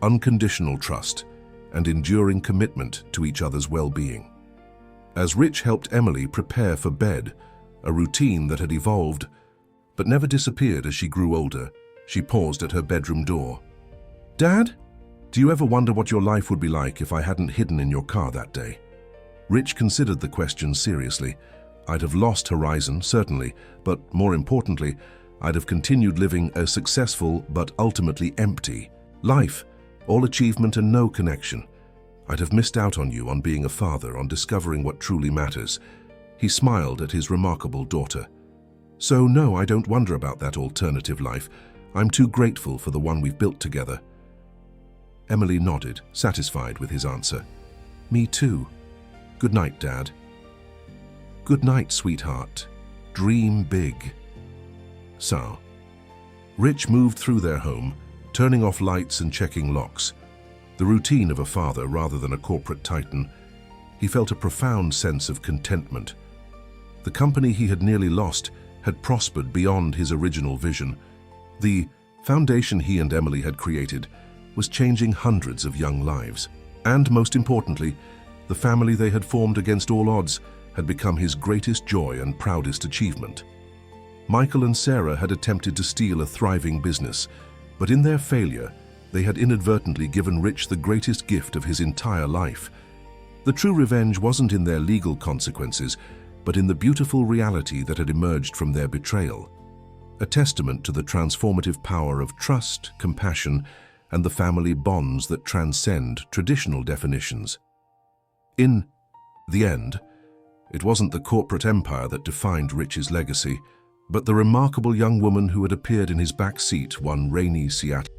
unconditional trust, and enduring commitment to each other's well-being. As Rich helped Emily prepare for bed, a routine that had evolved but never disappeared as she grew older, she paused at her bedroom door. "Dad, do you ever wonder what your life would be like if I hadn't hidden in your car that day?" Rich considered the question seriously. "I'd have lost Horizon, certainly, but more importantly, I'd have continued living a successful but ultimately empty life, all achievement and no connection. I'd have missed out on you, on being a father, on discovering what truly matters." He smiled at his remarkable daughter. "So no, I don't wonder about that alternative life. I'm too grateful for the one we've built together." Emily nodded, satisfied with his answer. "Me too. Good night, Dad." "Good night, sweetheart. Dream big." So, Rich moved through their home, turning off lights and checking locks. The routine of a father rather than a corporate titan. He felt a profound sense of contentment. The company he had nearly lost had prospered beyond his original vision. The foundation he and Emily had created was changing hundreds of young lives. And most importantly, the family they had formed against all odds had become his greatest joy and proudest achievement. Michael and Sarah had attempted to steal a thriving business, but in their failure, they had inadvertently given Rich the greatest gift of his entire life. The true revenge wasn't in their legal consequences, but in the beautiful reality that had emerged from their betrayal, a testament to the transformative power of trust, compassion, and the family bonds that transcend traditional definitions. In the end, it wasn't the corporate empire that defined Rich's legacy, but the remarkable young woman who had appeared in his back seat one rainy Seattle